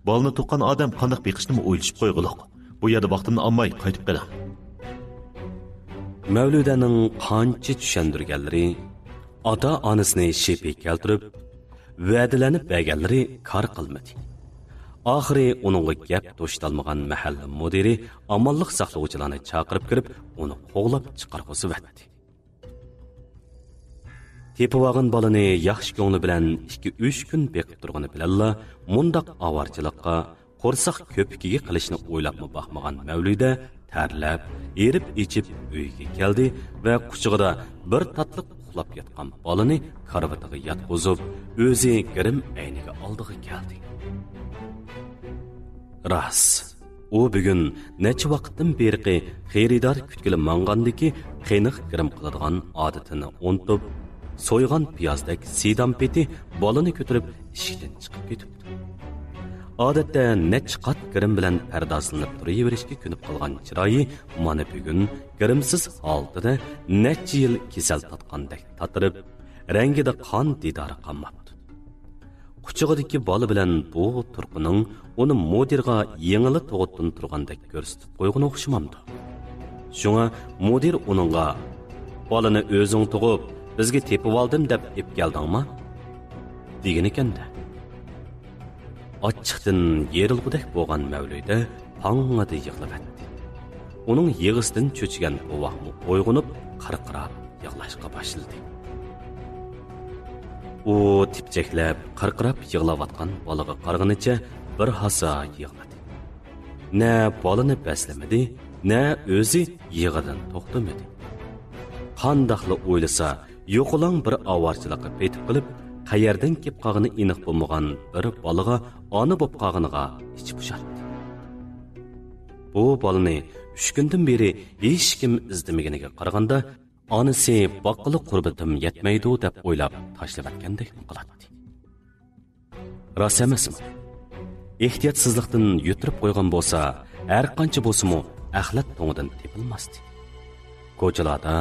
Balını tuqqan adam qandaq beqishni o'ylashib qo'yg'iliq. Bu yerda vaqtimni olmay qaytib keling. Mavludaning qancha tushundirganlari, ota-onasini shepi keltirib, va'dalanib berganlari kor qilmadi. Oxiri uningga gap to'shtalmagan mahalla mudiri amonlik saqlovchilarni chaqirib kirib, uni qo'g'lab chiqarg'isi vatdi. Tepivag'in balani yaxshi ko'ngli bilan 2-3 kun beqib turgani bilanla mundaq avarchilikqa, qo'rsoq ko'pikiga qilishni o'ylabmi baxmagan Mavluda tarlab, erib ichib uyiga keldi va quchig'ida bir tatliq uxlab yotgan balani karvatiga yotqizib, o'zi girim ayniga oldiga keldi. Ras, u bugun necha vaqtdan beri xeridor kutgili mangandiki qiyniq girim qiladigan odatini unutib, so'ygan piyozdek sidam peti bolani ko'tarib ishikdan chiqib ketibdi. Odatda necha qat girim bilan pardozlanib turaverishga ko'nib qolgan chiroyi mana bugun girimsiz holatda necha yil kasal tatgandek tatirib, rangida qon didori qolmabdi. Quchog'idagi bola bilan bu turqining uni mudirga yengili tug'utdan turgandek ko'rsatib qo'yg'ini o'xshamamdi. Shunga mudir uningga bolani o'zing tug'ib bizga tepib oldim deb ep keldingmi? degan ekanda. Ochiqdan yerilgudek bo'lgan Mavluda pang'ada yig'labatdi. Uning yig'isidan cho'chigan bovoqmi o'yg'unib, qarqirab yig'lashga boshladi. U tipchaklab, qarqirab yig'layotgan bolaga qarag'anicha bir hasa yig'ladi. Na bolani baslamadi, na o'zi yig'idan to'xtamadi. Qandaqli o'ylasa, yo'qolang bir avarchilikqa petib qilib, qayerdan kelib qolgani aniq bo'lmagan bir bolaga ona bo'lib qolganiga ichi pushardi. Bu bolani 3 kundan beri hech kim izlamaganiga qaraganda onasi boqqili qurbatim yetmaydi deb o'ylab tashlab ketgandek qiladi. Rost emasmi? Ehtiyotsizlikdan yutirib qo'ygan bo'lsa, har qancha bo'lsa-mu axlat to'ngidan tepilmasdi. Ko'chalarda,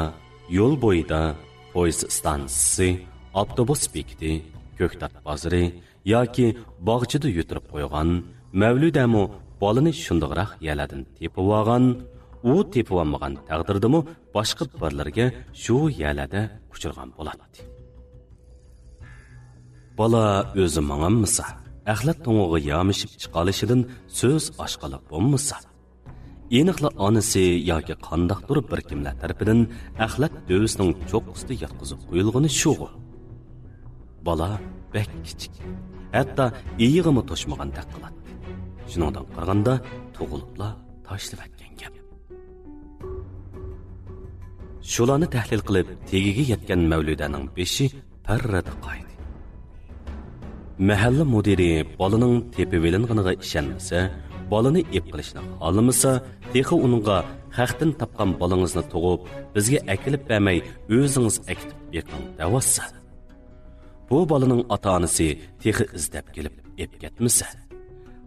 yo'l bo'yida, poyezd stansiyasi, avtobus bekiti, ko'ktat bozori yoki bog'chida yutirib qo'ygan mavludami bolani shundoqroq yerlardan tepib olgan, u tepib olmagan taqdirdami boshqa birlarga shu yerlarda uchirgan bo'ladi. Bola o'zi manganmasa, axlat to'ng'iga yamishib chiqalishidan so'z ochqalib bo'lmasa, aniqla onasi yoki qandaqdir bir kimlar tarafidan axlat dövisining cho'qqisida yotqizib qo'yilgani shu. Bola bek kichik, hatto iyig'imi to'shmagan taqiladi. Shuningdan qaraganda tug'ilibla tashlab ketgan gap. Shularni tahlil qilib, tegiga yetgan mavludaning beshi parrada qaydi. Mahalla mudiri bolaning tepib elinganiga ishonmasa, bolani ep qilishni xohlamasa, texi uningga haqdan topgan bolangizni tug'ib, bizga akilib bermay, o'zingiz akitib beqing davassa. Bu bolaning ota-onasi texi izlab kelib ep ketmasa,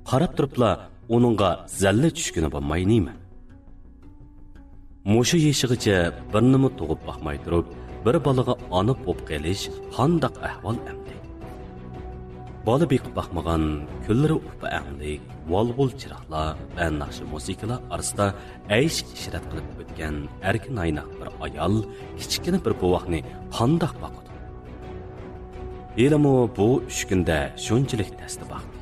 qarab turibla uningga zalla tushgani bo'lmaynimi? Mushu yeshigicha birnimi tug'ib boqmay turib, bir bolaga ona bo'lib qelish qandoq ahvol amdi? Bola beqib baxmagan, kunlari upa aqlik, volbul chiroqlar va naqshi musiqalar orasida aysh ishrat qilib o'tgan erkin aynoq bir ayol kichkina bir buvoqni qandoq boqadi. Elimi bu 3 kunda shunchalik tasdi baqdi.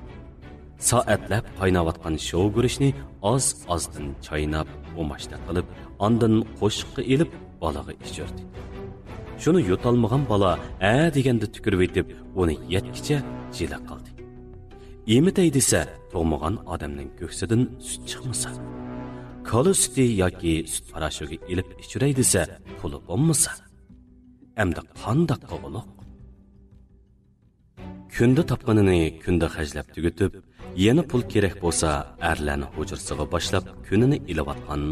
Soatlab qaynayotgan shov gurishni oz-ozdan chaynab, o'mashda qilib, ondan qo'shiqqa elib bolaga ichirdi. Shuni yutolmagan bola deganda tükürüp etib, onu yetkicha jila qildi. Emitay desa, tug'magan odamning ko'ksidan sut chiqmasa, kola suti yoki sut parashugi elib ichiray desa, puli bo'lmasa, endi qandoq qilmoq? Kunda topganini kunda xajlab tugutib, yana pul kerak bo'lsa, erlarni hujursiga boshlab kunini ilayotgan,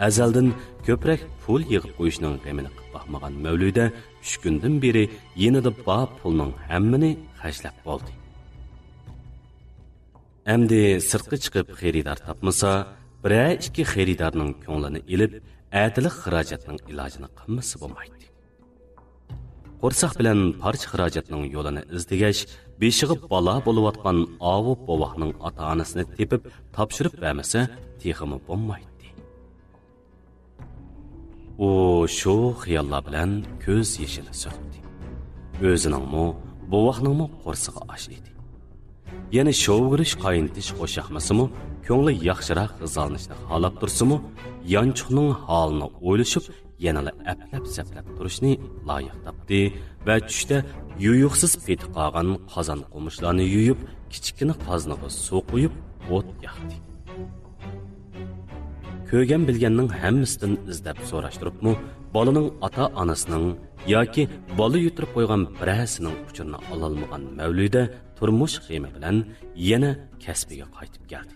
azaldan ko'proq pul yig'ib qo'yishning g'amini qilib baxmagan mavluda 3 kundan beri yenida bor pulning hammini xajlab bo'ldi. Endi sirtqa chiqib xaridor topmasa, biror ikki xaridorning ko'nglini ilib, atiliq xarajatning ilojini qilmasa bo'lmaydi. Qo'rsoq bilan parcha xarajatning yo'lini izdigash, beshig'i bola bo'layotgan avub bovoqning ota-onasini tepib topshirib bermasa, teximi bo'lmaydi. U shu xiyollar bilan ko'z yeshini so'kdi. O'ziningmi, bovoqningmi qo'rsig'i osh edi. Yana shovgirish qayintish qo'shaqmasimi, ko'ngli yaxshiroq g'izalnishni xohlab tursa-mu, yanchuqning holini o'ylashib, yanala aplab-saplab turishni loyiq topdi va tushda yuyuqsiz peti qolgan qozon qo'mishlarni yuyib, kichkina qozoniga suv qo'yib, o't yoqdi. Ko'rgan bilganning hammasidan izlab so'rashtiribmi, bolaning ota-onasining yoki bola yutirib qo'ygan birasining uchurini ololmagan mavluda turmush xema bilan yana kasbiga qaytib keldi.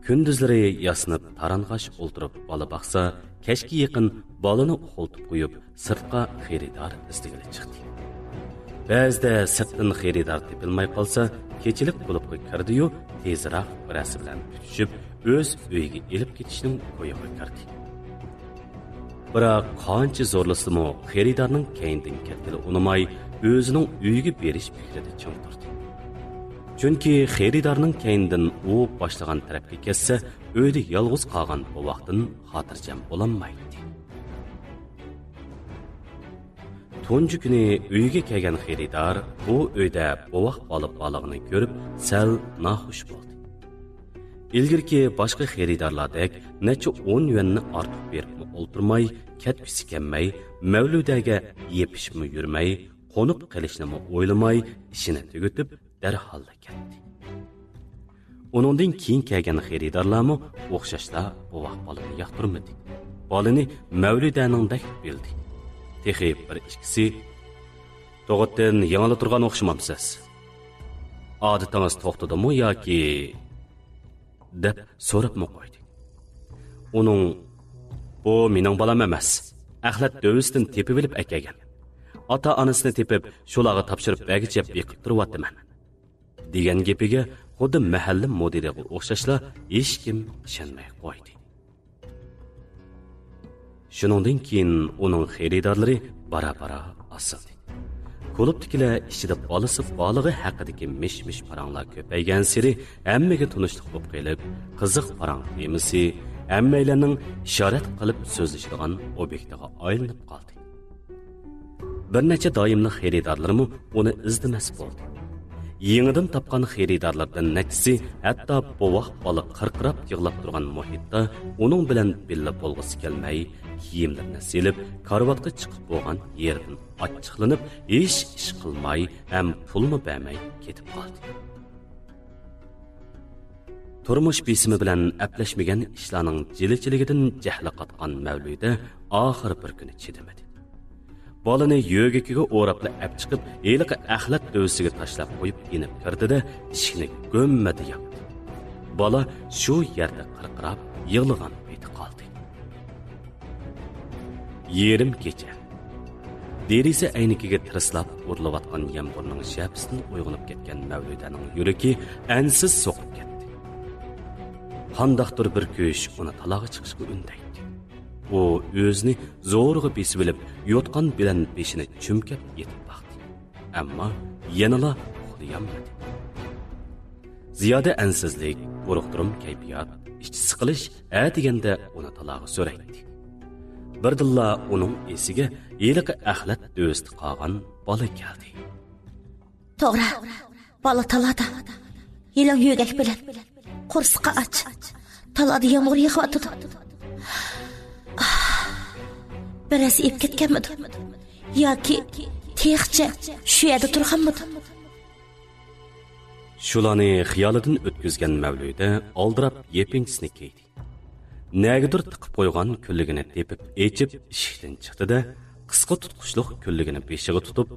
Kunduzlari yasinib tarang'ash o'ltirib bola baqsa, kechga yaqin bolani uxultib qo'yib, sirtqa xaridor izdiga chiqdi. Ba'zida sirtdan xaridor topilmay qolsa, kechilik bo'lib kirdi-yu, tezroq birasi bilan tutishib, o'z uyiga elib ketishning ko'yiga kirdi. Biroq qancha zo'rlasimi, xaridorning keyindan ketgili unamay, o'zining uyiga berish fikrida chong turdi. Chunki xaridorning keyindan u boshlagan tarafga ketsa, uyda yolg'iz qolgan bu vaqtdan xotirjam bo'lolmaydi. Tunji kuni uyiga kelgan xaridor bu uyda bovoq olib balig'ini ko'rib, sal noxush bo'ldi. İlgirki boshqa xaridorlardek necha 10 yuanni ortiq berib o'ltirmay, ketgisi kelmay, mavludaga yepishmi yurmay, qo'nib qilishni o'ylamay, ishini tugutib darhol ketdi. Uningdan keyin kelgan xaridorlarmi o'xshashla bovoq bolani yoqtirmadi. Bolani mavludaningdek bildi. Texi bir ikkisi to'g'atdan yangi turgan o'xshamamsiz. Odatingiz to'xtadimi yoki deb so'rabmi qo'ydi. uning bu mening balam emas. Axlat dövüsdən tepib elib əkəgən. Ata anasını tepib şulağa tapşırıb bəgicəb beqib turvatdiman. Degan gepiga xuddi mahalla modeliga o'xshashla hech kim ishonmay qo'ydi. Shuningdan keyin uning xaridorlari bara-bara osildi. Klubdagilar ichida bolasi bolig'i haqidagi mish-mish paranglar ko'paygan siri hammaga tunishliq bo'lib qolib, qiziq parang temisi hammalarning ishorat qilib so'zlashadigan obyektiga aylanib qoldi. Bir necha doimli xaridorlarmi uni izlamas bo'ldi. Yenidan topgan xaridorlardan nechisi hatto bu vaqt bola qirqirab yig'lab turgan muhitda uning bilan billa bo'lg'isi kelmay, kiyimlarini silib, karvatga chiqib bo'lgan yerdan achchiqlanib, hech ish qilmay, ham pulni bermay ketib qoldi. Turmush besimi bilan aplashmagan ishlarning jilichiligidan jahli qotgan Mavluda oxir bir kuni chidamadi. Balını yögəkiga o'rabla ap chiqib, eliqi axlat dövsiga tashlab qo'yib inib kirdida, ishni gömmadi yaptı. Bala shu yerda qirqirab yig'lagan peti qoldi. Yerim kecha. Deriza aynikiga tirislab o'rlayotgan yomg'irning shapsidan uyg'onib ketgan Mavludaning yuragi ansiz so'qib ketdi. Qandaqdir bir kuch uni taloga chiqishga undaydi. O o'zini zo'rg'a besib olib, yotgan bilan beshini chumkab yetib baqdi. Ammo yanala uxlayolmadi. Ziyoda ansizlik, qo'rqtirim kayfiyat, ichki siqilish deganda uni taloga so'raydi. Birdilla uning esiga yiliqi axlat do'sti qolgan bola keldi. To'g'ri, bola talada. Yilang yugak bilan qo'rsqa ach. Talada yomg'ir yog'yapti. Biraz ip ketganmidi? Yoki texcha shu yerda turganmidi? Shularni xiyolidan o'tkazgan Mavluda oldirab yepinchisini kiydi. Nagidir tiqib qo'ygan kulligini tepib, echib eshikdan chiqdi-da, qisqa tutqushliq kulligini beshiga tutib,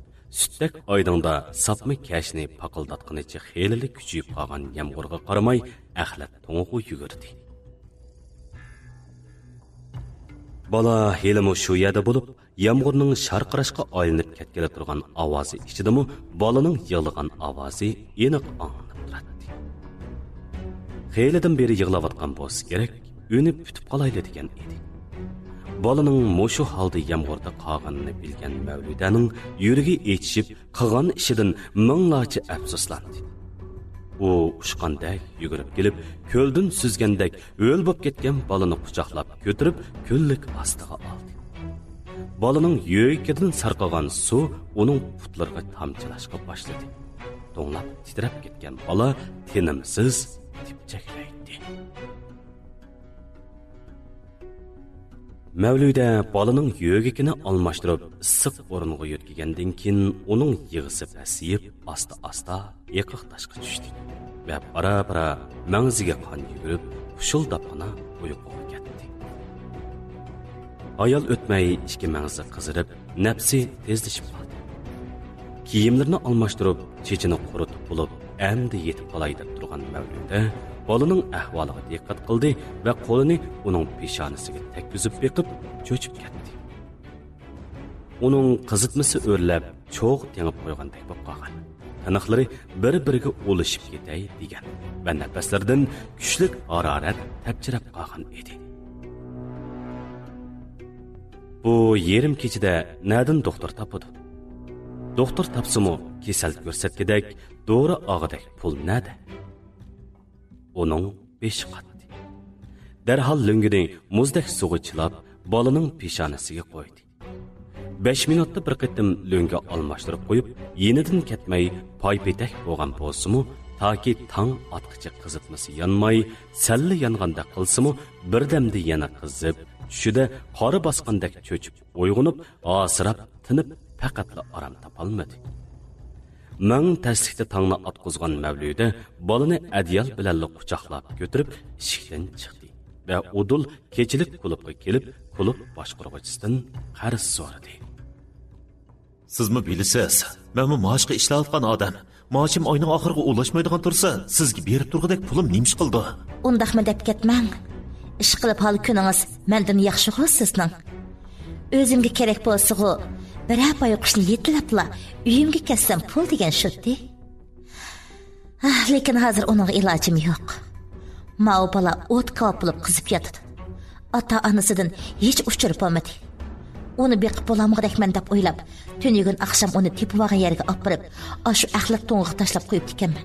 sutdak oydinda sapmi kashni paqildatqanicha xeyli kuchayib qolgan yomg'irga qaramay, axlat to'ng'u yugurdi. Bala helimi shu yerda bo'lib, yomg'irning sharqirashga aylanib ketgili turgan ovozi ichidami, balaning yig'lagan ovozi aniq anglanib turadi. Xeylidan beri yig'layotgan bo'lsa kerak, uni putib qolayli degan edi. Balaning mushu holda yomg'irda qolganini bilgan Mavludaning yuragi echishib, qilgan ishidan minglarcha afsuslandi. U ushqandek yugurib kelib, ko'ldan süzgandek o'l bo'lib ketgan balani quchoqlab ko'tirib, ko'llik ostiga oldi. Balaning yo'yikidan sarqagan suv uning putlariga tamchilashga boshladi. To'nglab titrab ketgan bala tinimsiz tipchaklaydi. Mavluda balaning yo'yikini almashtirib, issiq o'ringa yotgandan keyin uning yig'isi pasayib, asta-asta yiqiq tashqa tushdi. Va bara-bara mangziga qon yugurib, pushuldabgina uyquga ketdi. Ayol o'tmay ikki mangzi qizirib, nafsi tezlashib qoldi. Kiyimlarini almashtirib, chechini quritib bo'lib, endi yetib qolay deb turgan Mavluda balaning ahvoliga diqqat qildi va qo'lini uning peshonasiga tekkizib beqib, cho'chib ketdi. Uning qizitmasi o'rlab, cho'g' tengib qo'ygandek bo'lib qolgan. Taniqlari bir-biriga o'lishib ketay degan va nafaslardan kuchlik harorat tapchirab qolgan edi. Bu yerim kechida nadin doktor topadi. Doktor topsimi kasal ko'rsatgidek, dori og'idak pul nada? Uning beshi qatdi. Darhol lungining muzdek suvi chilab, balaning peshonasiga qo'ydi. 5 minutda bir qitim lunga almashtirib qo'yib, yenidan ketmay paypetak bo'lgan bo'lsa-mu, toki tong otqicha qizitmasi yonmay, salli yonganda qilsa-mu, birdamda yana qizib, tushida qori bosqandek cho'chib, uyg'onib, asirab, tinib, faqatla orom topolmadi. Mang taslikda tongni otqizgan Mavluda balani adyal bilan quchoqlab ko'tirib, eshikdan chiqdi. Va udul kechilik klubga kelib, klub boshqaruvchisidan qarz so'radi. Sizmi bilasiz? Men maoshga ishlayotgan odam. Maoshim oyning oxiriga ulashmaydigan tursa, sizga berib turg'idek pulim nimish qildi? Undaqmi deb ketmang. ish qilib hal kuningiz mendan yaxshi sizning. O'zimga kerak bo'lsa-ku, bir oyqushni yetlabla uyimga kelsam pul degan shutdi. Lekin hozir uning ilojim yo'q. Mao bola o't qopilib qizib yotdi. Ota-onasidan hech uchirib olmadi. Uni beqib bo'lamig'dekman deb o'ylab, tunugun oqshom uni tepib olgan yerga olib borib, shu axlat to'ng'iga tashlab qo'yib ekanman.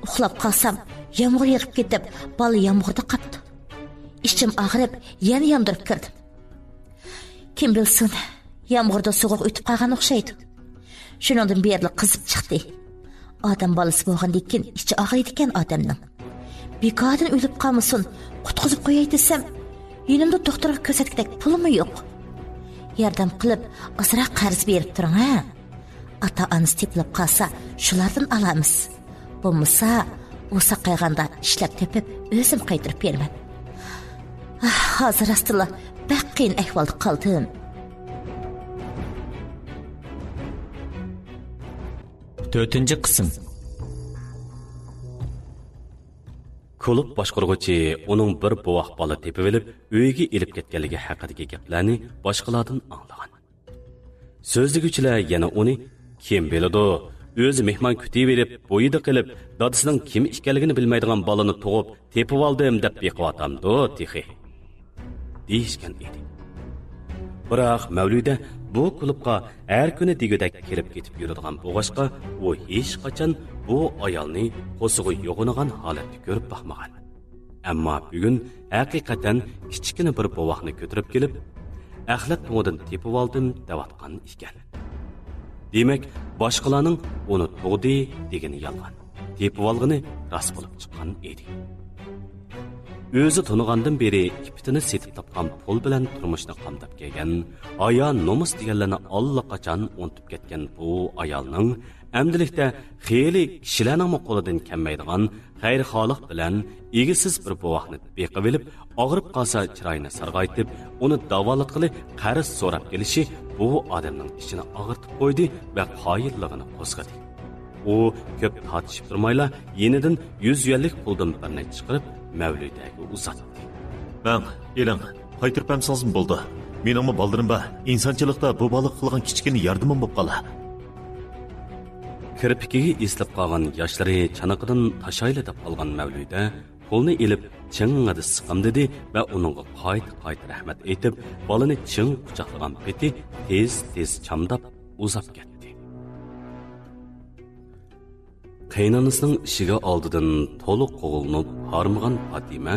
Uxlab qolsam, yomg'ir yig'ib ketib, bola yomg'irda qoldi. Ishim og'rib, yana yondirib kirdim. Kim bilsin, yomg'irda sovuq o'tib qolgan o'xshaydi. Shuningdan beri qizib chiqdi. Odam bolasi bo'lgandan keyin ichi og'riydi ekan odamning. Bekordan o'lib qolmasin, qutqizib qo'yay desam, yonimda doktorga ko'rsatgidek pulim yo'q. Yordam qilib, ozroq qarz berib turing ha. Ota-onasi teplab qolsa, shulardan olamiz. Bo'lmasa, o'sa qayg'anda ishlab tepib, o'zim qaytarib beraman. Hozir astilla bak qiyin ahvolda qoldim. To'rtinchi qism. Klub boshqaruvchi uning bir buvoq bola tepib olib, uyiga elib ketganligi haqidagi gaplarni boshqalardan anglagan. So'zliguvchilar yana uni kim biladi, o'zi mehmon kutib berib, bo'yida qilib, dadasining kim ekanligini bilmaydigan bolani tug'ib, tepib oldim deb beqovatamdi, tixi. Deyishgan edi. Biroq Mavluda bu klubga har kuni degudak kelib ketib yuradigan bo'g'ashqa u hech qachon bu ayolni qo'sig'i yo'g'inigan holatda ko'rib baxmagan. Ammo bugun haqiqatan kichkina bir bo'voqni ko'tarib kelib, axlat to'g'idan tepib oldim devatgan ekan. Demak, boshqalarning uni tug'di degani yolg'on. Tepib olgani rost bo'lib chiqqan edi. O'zi tunigandan beri ipitini setib topgan pul bilan turmushni qamdab kelgan, aya nomus deganlarni allaqachon unutib ketgan bu ayolning amdilikda xeyli kishilarning qo'lidan kelmaydigan xayrixohlik bilan egisiz bir buvoqni beqib olib, og'rib qolsa chiroyini sarg'aytib, uni davolatqili qarz so'rab kelishi bu odamning ichini og'irtib qo'ydi va qoyilligini qo'zg'adi. U ko'p tortishib turmayla yenidan 100 yuanlik puldan birini chiqarib Mavludaga uzatdi. "Mang, eling, qaytirib hamsizim bo'ldi. Meningmi baldirim ba, insonchilikda bu baliq qilgan kichkina yordamim bo'lib qola." Kirpikiga eslab qolgan yoshlari chanaqidan tashayla deb olgan Mavluda pulni elib ching'ida siqim dedi va uningga qayt rahmat aytib, bolani ching quchoqlagan peti tez chamdab uzab ketdi. Qaynonasining ishiga oldidan to'liq qo'g'ilib harmagan Fatima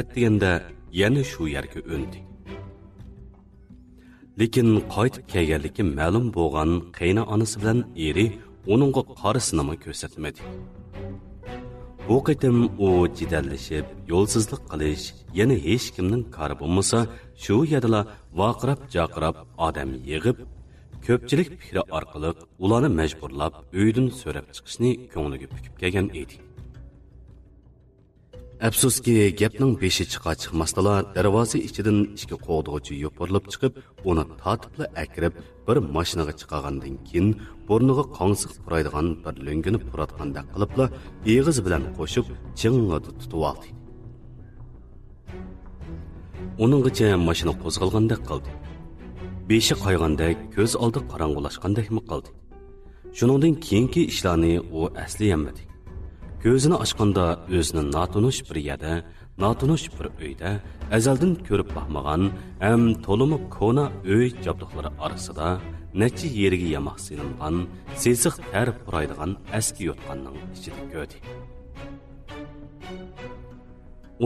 atdiganda yana shu yerga o'ndi. Lekin qaytib kelganligi ma'lum bo'lgan qaynonasi bilan eri uningga qarisini ko'rsatmadi. Bu qitim u jidallashib, yo'lsizlik qilish, yana hech kimning kori bo'lmasa, shu yerda vaqirab-jaqirab odam yig'ib, ko'pchilik fikri orqali ularni majburlab uydan so'rab chiqishni ko'ngliga pukib kelgan edi. Afsuski, gapning beshi chiqa-chiqmasdala darvoza ichidan ikki qo'g'dug'uchi yopirilib chiqib, uni tatibla akirib, bir mashinaga chiqargandan keyin burniga qonsiq puraydigan bir lo'ngini puratgandek qilibla eg'iz bilan qo'shib ching'ida tutib oldi. Uninggacha mashina qo'zg'algandek qildi. Beshi qayg'andek, ko'z oldi qorong'ulashgandekmi qildi. Shuningdan keyingi ishlarni u aslayolmadi. Ko'zini ochganda o'zini notunish bir yerda, notunish bir uyda, azaldan ko'rib baxmagan, ham to'limi kona uy jabduqlari orasida necha yeriga yamoq silingan, sesiq ter puraydigan eski yotqanning ichida ko'rdi.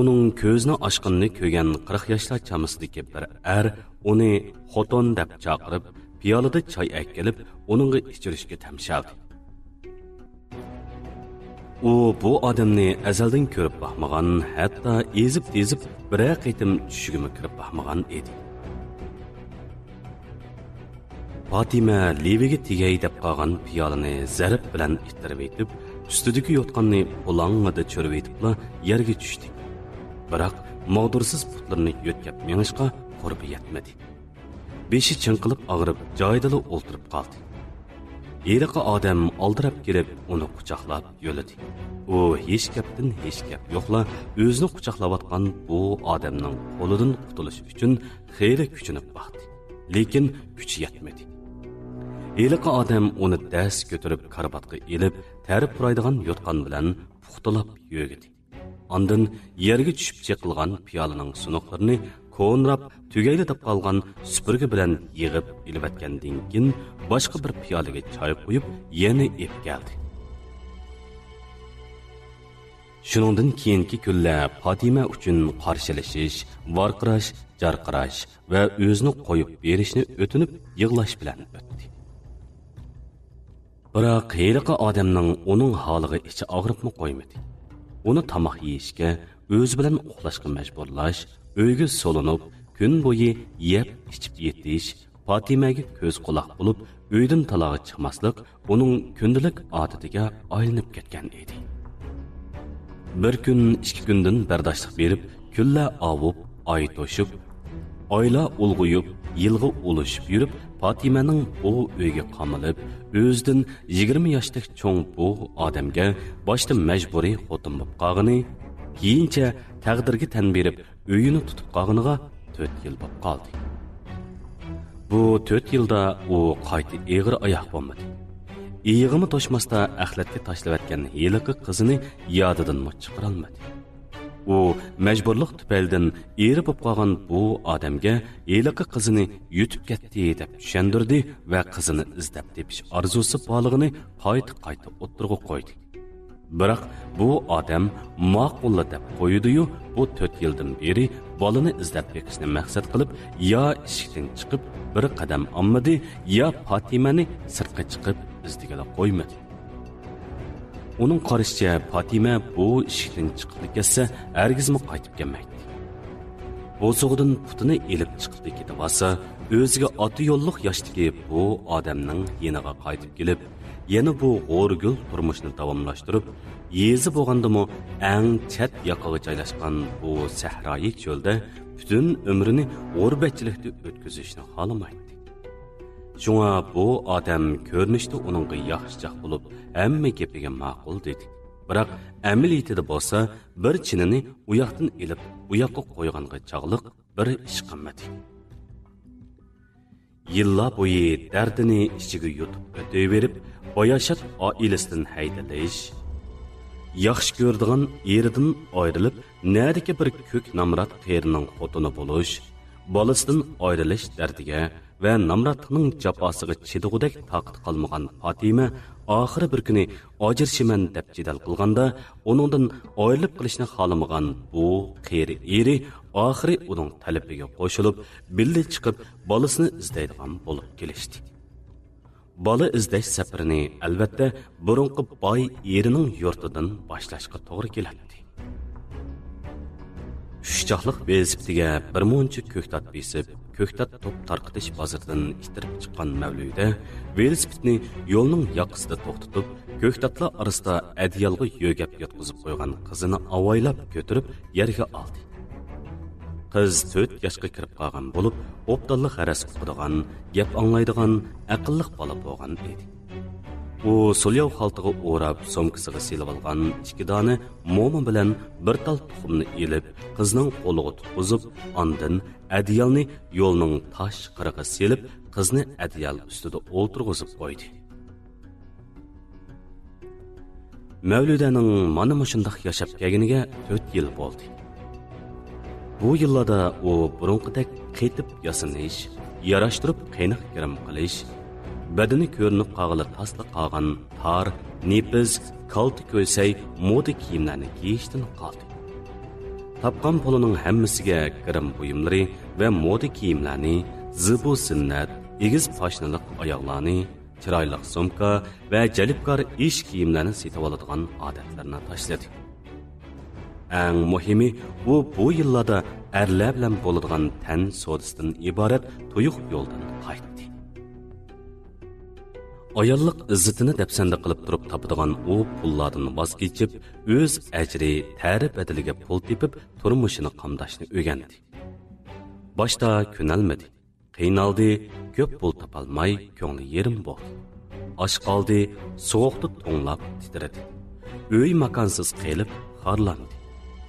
Uning ko'zini ochganini ko'rgan 40 yoshlar chamasidagi bir uni xotin deb chaqirib, piyolada choy akilib, uningga ichirishga tamshaldi. U bu odamni azaldan ko'rib baxmagan, hatto ezib-tezib bir qitim tushigimi kirib baxmagan edi. Fatima leviga tegay deb qolgan piyolani zarb bilan ittirib etib, ustidagi yotganni ulang'ida cho'rib etibla yerga tushdi. Biroq mag'dursiz putlarini yo'tkab menishqa qurbi yetmadi. Beshi chinqilib og'rib, joyida o'ltirib qoldi. Eliqi odam aldirab kelib uni quchoqlab yo'ladi. U hech gapdan hech gap yo'qla o'zini quchoqlayotgan bu odamning qo'lidan qutulish uchun xeyli kuchinib baqdi. Lekin kuchi yetmadi. Eliqi odam uni dast ko'tarib karbatga elib, tarib puraydigan yotqan bilan puxtalab yo'gidi. Ondan yerga tushib cheqilgan piyolaning sunuqlarini ko'nrab tugayli deb qolgan supurgi bilan yig'ib ilvatgandan keyin boshqa bir piyolaga choy qo'yib yana ep keldi. Shuningdan keyingi kunlar Fatima uchun qarshilashish, varqirash, jarqirash va o'zini qo'yib berishni o'tinib yig'lash bilan o'tdi. Biroq heliqi odamning uning holiga ichi og'ribmi qo'ymadi. Uni tamoq yeyishga, o'z bilan uxlashga majburlash, uyga solinib, kun bo'yi yeb, ichib yetish, Fatimaga ko'z quloq bo'lib, uydan talog'i chiqmaslik uning kundalik odatiga aylanib ketgan edi. Bir kun, ikki kundan bardoshlik berib, kunlar ovib, oy to'shib, oylar ulg'uyib, yilg'i ulashib yurib, Fatimaning bu uyga qamilib, o'zidan 20 yoshlik cho'ng bu odamga boshda majburiy xotin bo'lib qolgani, keyincha taqdirga tan berib, uyini tutib qolganiga 4 yil bo'lib qoldi. Bu 4 yilda u qayta eg'ir oyoq bo'lmadi. Iyig'imi to'shmasda axlatga tashlavatgan heliqi qizini yodidan chiqara olmadi. U majburlik tufaylidan eri bo'lib qolgan bu odamga heliqi qizini yutib ketdi deb tushundirdi va qizini izlab tepish orzusi borlig'ini qayta o'ttirg'a qo'ydi. Biroq bu odam ma'qulla deb qo'ydi-yu, bu 4 yildan beri bolani izlab bekishni maqsad qilib, yo eshikdan chiqib bir qadam olmadi, yo Fatimani sirtqa chiqib izdigala qo'ymadi. Uning qarashicha Fatima bu eshikdan chiqib ketsa, hargizmi qaytib kelmaydi. Bo'sug'idan putini elib chiqib ketibasa, o'ziga oti yo'lliq yoshdagi bu odamning yeniga qaytib kelib, yana bu g'o'rgul turmushni davomlashtirib, yezi bo'lgandimi eng chat yoqaga joylashgan bu sahroyi cho'lda butun umrini g'urbatchilikda o'tkazishni xohlamaydi. Shunga bu odam ko'rinishda uningga yaxshijoq bo'lib, hamma gapiga ma'qul dedi. Biroq amaliyotida bo'lsa, bir chinini u yoqdan elib, bu yoqqa qo'yganga chog'liq bir ish qilmadi. Yillar bo'yi dardini ichiga yutib o'taverib, Oyashat oilasidan haydalish, yaxshi ko'rdigan eridan ayrilib, nadiki bir ko'k namrat qerining xotini bo'lish, bolasidan ayrilish dardiga va namratning jafosiga chidog'idek taqat qolmagan Fatima oxiri bir kuni ojirshiman deb jidal qilganda, uningdan ayrilib qilishni xohlamagan bu qeri eri oxiri uning talabiga qo'shilib, birga chiqib bolasini izlaydigan bo'lib kelishdi. Bola izlash safarini albatta burunqi boy erining yurtidan boshlashga to'g'ri keladi. Shuşaqlıq velosipediga bir muncha ko'ktat besib, ko'ktat top tarqitish bozoridan itirib chiqqan Mavluda velosipedni yo'lning yoqasida to'xtatib, ko'ktatlar orasida adiyalga yo'gab yotqizib qo'ygan qizini avaylab ko'tarib yerga oldi. Qiz 4 yoshga kirib qolgan bo'lib, obdallik haras qiladigan, gap anglaydigan, aqlli bola bo'lgan edi. U so'lyav xaltiga o'rab, somkasiga silib olgan 2 dona mo'mi bilan bir tal tuxumni elib, qizning qo'liga tutqizib, ondan adiyalni yo'lning tosh qirig'iga silib, qizni adiyal ustida o'ltirg'izib qo'ydi. Mavludaning mana shunday yashab kelganiga 4 yil bo'ldi. Bu yillarda u burunqidek qaytib yasinish, yarashtirib qaynoq kirim qilish, badani ko'rinib qog'ili tasli qolgan tar, nepiz, kalti ko'ysay, moda kiyimlarni kiyishdan qoldi. Tapqan pulining hammasiga kirim buyumlari va moda kiyimlarni, zibu zinnat, egiz poshnaliq oyoqlarni, chiroyli sumka va jalibkor ish kiyimlarni setib oladigan odatlarni tashladi. Eng muhimi, u bu yillarda erlar bilan bo'ladigan tan sodisidan iborat to'yiq yo'ldan qaytdi. Ayollik izzatini dafsanda qilib turib topadigan u pullardan voz kechib, o'z ajri, ta'ri badaliga pul tepib, turmushini qamdashni o'rgandi. Boshda ko'nalmadi, qiynaldi, ko'p pul topolmay, ko'ngli yerim bo'ldi. osh qoldi, sovuqda to'nlab titradi. Uy makonsiz qelib xorlandi.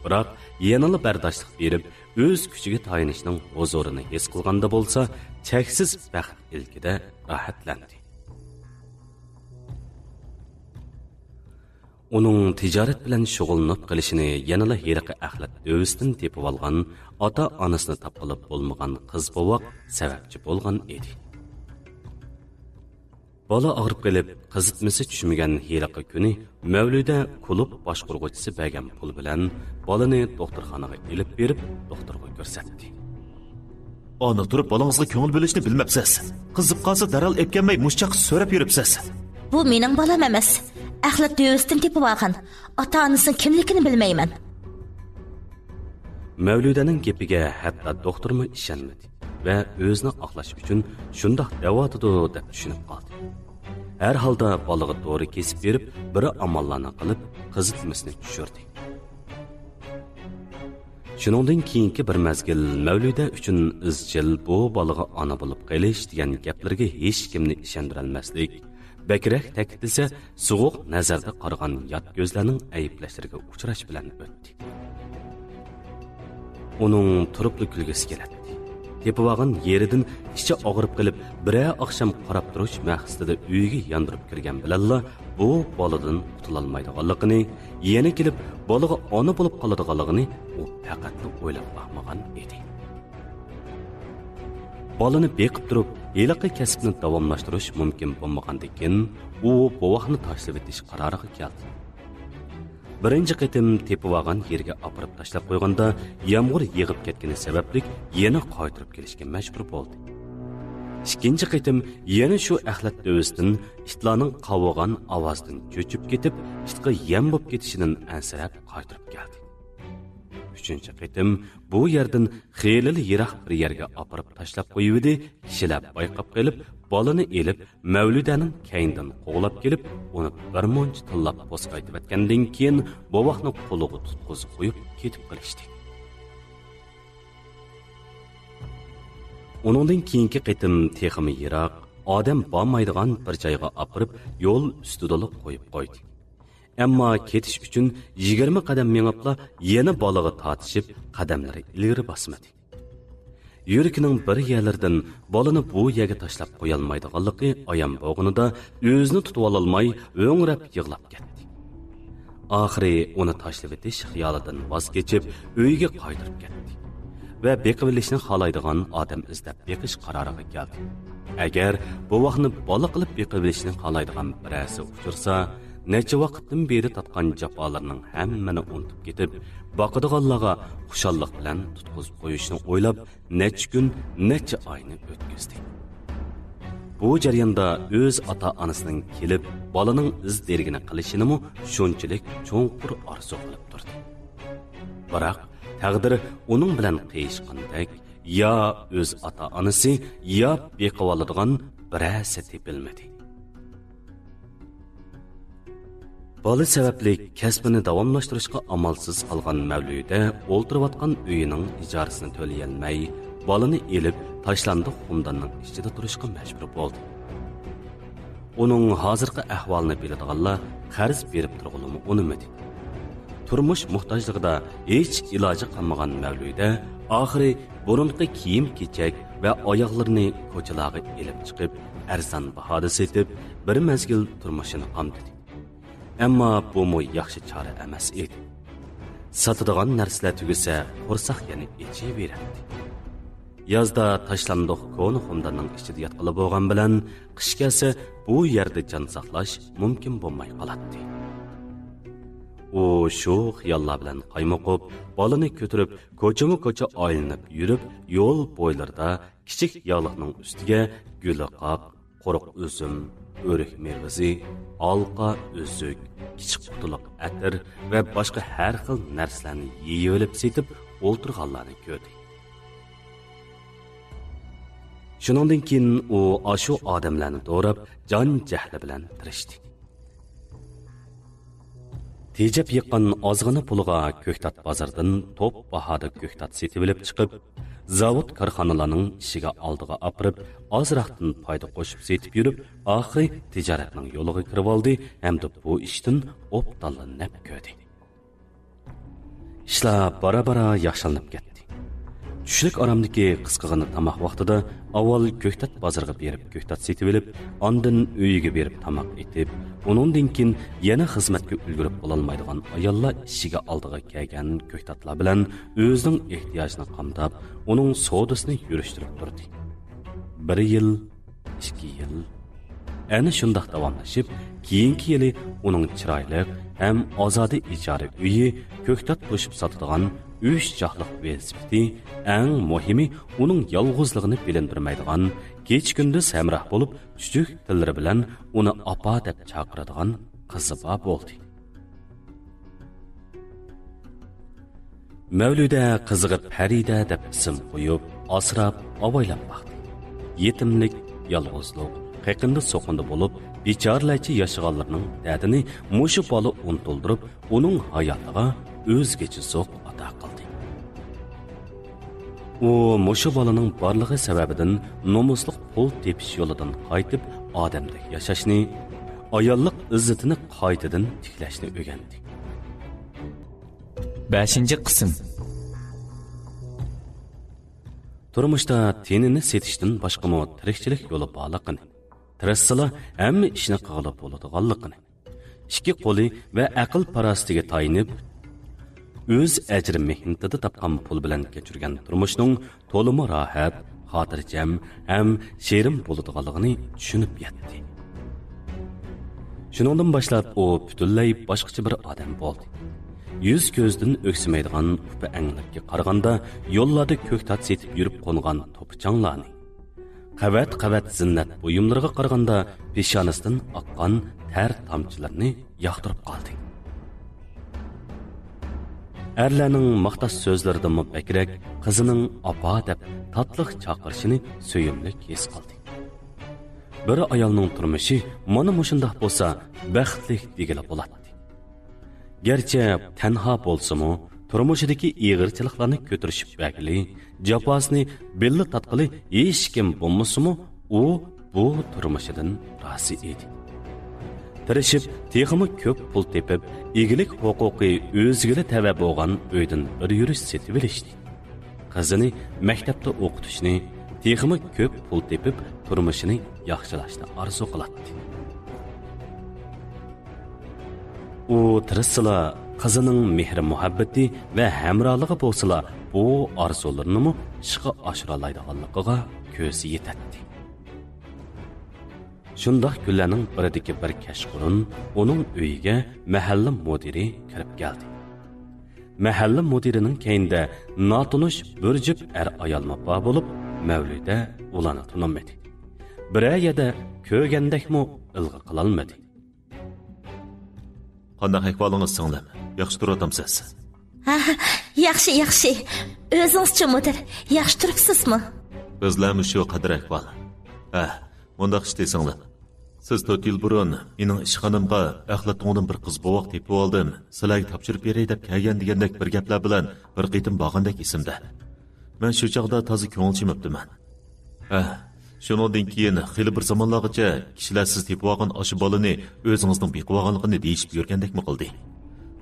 Biroq yanala bardoshlik berib, o'z kuchiga tayanishning huzurini his qilganda bo'lsa, cheksiz baxt ilkida rohatlandi. Uning tijorat bilan shug'ullanib qilishini yanala heriqi axlat dövstin tepib olgan, ota-onasini topqilib bo'lmagan qiz bovoq sababchi bo'lgan edi. Bola og'rib qilib, qizitmasi tushmagan heriqi kuni Mavluda klub boshquruvchisi bergan pul bilan bolani doktorxonaga elib berib, doktorga ko'rsatdi. Ona turib bolangizga ko'ngil bo'lishni bilmabsiz. Qizib qolsa daral epkanmay mushchaq so'rab yuribsiz. Bu mening bolam emas. Axlat dövstin tepib olgan. Ota-onasining kimligini bilmayman. Mavludaning gapiga hatto doktormi ishonmadi va o'zini oqlash uchun shundoq da'votidu deb tushunib qoldi. Her halda balaga doğru kesip berib, biri amallarını qilib, qizitmasini tushirdi. Shuningdan keyingi bir mezgil Mavluda uchun izchil bu balaga ona bo'lib qelish degan gaplarga hech kimni ishondira olmaslik, bakrak ta'kidlasa, sovuq nazarda qaragan yot ko'zlarning ayiblashlariga uchrash bilan o'tdi. Uning turibli kulgisi keladi. Tepivağın yeridan içi ağırıp qilib, birə axşam qarab turuş maqsadida uyga yandırıb kirgan bilalla bu boladan qutulalmaydiganligini, yana kelib bolaga ona bo'lib qoladiganligini u faqatli o'ylab baxmagan edi. Bolani beqib turib, heliqi kasbni davomlashtirish mumkin bo'lmagandan u bovoqni tashlab etish qaroriga keldi. Birinci qitim tepivağın yerga apırıp tashlab qo'yganda yağmur yig'ib ketgani sababli yana qaytirib kelishga majbur bo'ldi. İkinci qitim yana shu axlat dövstin itlarning qavog'an ovozdan cho'chib ketib, itga yem bo'lib ketishidan ansirab qaytirib keldi. Üçüncü qitim bu yerdan xeyli yiroq bir yerga apırıp tashlab qo'yibdi, kishilar bayqab qilib, bolani elib Mavludaning kaynidan qo'g'lab kelib, uni bir munch tillab posqaytib etgandan keyin bovoqni qo'liga tutqizib qo'yib ketib qilishdi. Uningdan keyingi qitim texmi yiroq, odam bormaydigan bir joyga apirib, yo'l ustida qo'yib qo'ydi. Ammo ketish uchun 20 qadam mengibla yana bolaga tortishib, qadamlari ilgari bosmadi. Yurikining bir yerlardan bolani bu yerga tashlab qo'ya olmaydiganligi ayon bo'lganida o'zini tutib ololmay o'ngrab yig'lab ketdi. Oxiri uni tashlab etish xiyolidan voz kechib, uyga qaytirib ketdi va beqivilishni xohlaydigan odam izlab beqish qaroriga keldi. Agar bu vaqtni bola qilib beqivilishni xohlaydigan birasi uchursa, necha vaqtdan beri tatgan jafolarning hammani unutib ketib, boqadiganlarga xushallik bilan tutqizib qo'yishni o'ylab, necha kun, necha oyni o'tkazdi. Bu jarayonda o'z ota-onasining kelib, bolaning iz dergini qilishini shunchalik cho'nqur orzu qilib turdi. Biroq taqdir uning bilan qiyishqandek, yo o'z ota-onasi, yo beqib oladigan birasi tepilmadi. Bola sababli kasbini davomlashtirishga amalsiz qolgan Mavluda o'ltirayotgan uyining ijorasini to'lay olmay, bolani elib tashlandiq xumdanning ichida turishga majbur bo'ldi. Uning hozirgi ahvolini biladiganlar qarz berib turg'ulimi unimadi. Turmush muhtojligida hech iloji qolmagan Mavluda oxiri burunqi kiyim-kechak va oyoqlarini ko'chalarga elib chiqib, arzon bahoda setib, bir mezgil turmushini qamdidi. Ammo bu yaxshi chora emas edi. Sotadigan narsalar tugasa, qo'rsoq yana ichiveradi. Yozda tashlandiq ko'ni xumdanning ichida yotqilib bo'lgan bilan, qish kelsa bu yerda jon saqlash mumkin bo'lmay qoladi. U shu xiyollar bilan qaymoqib, bolani ko'tarib, ko'chama-ko'cha aylanib yurib, yo'l bo'ylarida kichik yog'liqning ustiga gulaqoq, quruq uzum, o'rik mevasi, olqa, o'zuk, kichik qutuluq atir va boshqa har xil narsalarni yeyib setib o'ltirganlarni ko'rdi. Shuningdan keyin u ashu odamlarni to'rab, jon jahli bilan tirishdi. Tejab yiqqan ozg'ina puliga ko'ktat bozordan top bahoda ko'ktat setib olib chiqib, zavod korxonalarning ishiga oldiga opirib, ozroqdan foyda qo'shib setib yurib, oxiri tijoratning yo'liga kirib oldi hamda bu ishdan o'ptallanib ko'rdi. Ishlar bora-bora yaxshilanib ketdi. Tushlik oramdagi qisqagina tamoq vaqtida avval ko'ktat bozoriga berib ko'ktat setib olib, ondan uyiga berib tamoq etib, uningdan keyin yana xizmatga ulgurib bo'lolmaydigan ayollar ishiga oldiga kelgan ko'ktatlar bilan o'zining ehtiyojini qamdab, uning savdosini yurishtirib turdi. 1 yil, 2 yil, ana shundoq davomlashib, keyingi yili uning chiroyli ham ozodi ijara uyi, ko'ktat qo'shib sotadigan 3 joqliq velosipedi, eng muhimi uning yolg'izligini bilindirmaydigan, kech-kunduz hamroh bo'lib, chuchuk tillari bilan uni opa deb chaqiradigan qizi bor bo'ldi. Mavluda qiziga Farida deb ism qo'yib, asrab avaylab baqdi. Yetimlik, yolg'izlik, qaqinda so'qinda bo'lib, bechorlarcha yashaganlarning dardini mushu bola unutildirib, uning hayotiga o'zgacha zo'q ato qildi. U mushu bolaning borligi sababidan nomusliq pul tepish yo'lidan qaytib, odamdek yashashni, ayollik izzatini qaytadan tiklashni o'rgandi. 5-qism. Turmushda tenini setishdan boshqa tirikchilik yo'li borligini, tirishsala hamma ishni qilib bo'ladiganligini, ikki qo'li va aql parasitiga tayinib, o'z ajri mehnatida topgan pul bilan kechirgan turmushning to'limi rohat, xotirjam ham sherim bo'ladiganligini tushunib yetdi. Shuningdan boshlab u butunlay boshqacha bir odam bo'ldi. Yüz ko'zdan o'ksimaydigan upa anglarga qaraganda yo'llarda ko'ktat setib yurib qo'ngan to'pichanglarni, qavat zinnat buyumlariga qaraganda peshonasidan oqqan ter tomchilarini yoqtirib qoldi. Erlarning maqtas so'zlaridan bakrak qizining opa deb tatliq chaqirishini so'yimlik his qildi. Bir ayolning turmushi mana mushundoq bo'lsa, baxtli degila bo'ladi. Gerçi tenha bolsa-mu, turmushidagi ig'irchiliklarni ko'tarishib bagli, jafosini belli tatqili hech kim bo'lmasa-mu, u bu turmushidan rozi edi. Tirishib, texmi ko'p pul tepib, egilik huquqi o'ziga tava bo'lgan uydan bir yurish setib olishdi. Qizini maktabda o'qitishni, texmi ko'p pul tepib, turmushini yaxshilashni orzu qiladi. U tirishsila qizining mehr muhabbati va hamrohligi bo'lsa, bu orzularini ishga oshira oladiganligiga ko'zi yetadi. Shundoq kunlarning biridagi bir kashqurun uning uyiga mahalla mudiri kirib keldi. Mahalla mudirining keyinda notunish bir jup ayolma bor bo'lib, Mavluda ularni tanimadi. Birayada ko'rgandakmi ilg'i qilolmadi. Qanday ahvolingiz singlim? Yaxshi turatamsiz? Ha, yaxshi. O'zingiz-chi mudir? Yaxshi turibsizmi? Bizlarmi shu qadar ahvol. Ha, mundaq ishdi singlim. Siz 4 yil burun mening ishxonamga axlatongdan bir qiz bovoq tepib oldim. Sizlarga topshirib beray deb kelgan degandek bir gaplar bilan bir qitim borgandek esimda. Men shu chaqda toza ko'ngilchimibdiman. Ha, shundan keyin xili bir zamonlargacha kishilar siz tepib olgan oshi bolani o'zingizning beqib olganligini deyishib yurgandekmi qildi.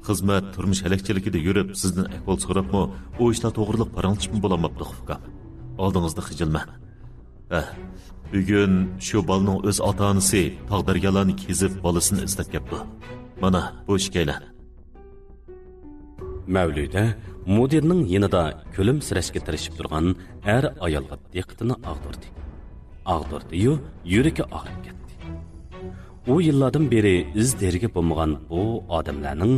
Xizmat turmush halakchiligida yurib sizdan ahvol so'rabmi, u ishlar to'g'riliq paranglashib bo'lmabdi hukam. Oldingizda xijilman. Bugun shu bolaning o'z ota-onasi tog'daryolarni kezib bolasini istab keldi. Mana bu ishkaylar. Mavluda mudirning yanida kulimsirashga tirishib turgan er ayolga diqqatini ag'dirdi-yu, yuragi og'rib ketdi. U yillardan beri iz deriga bo'lmagan bu odamlarning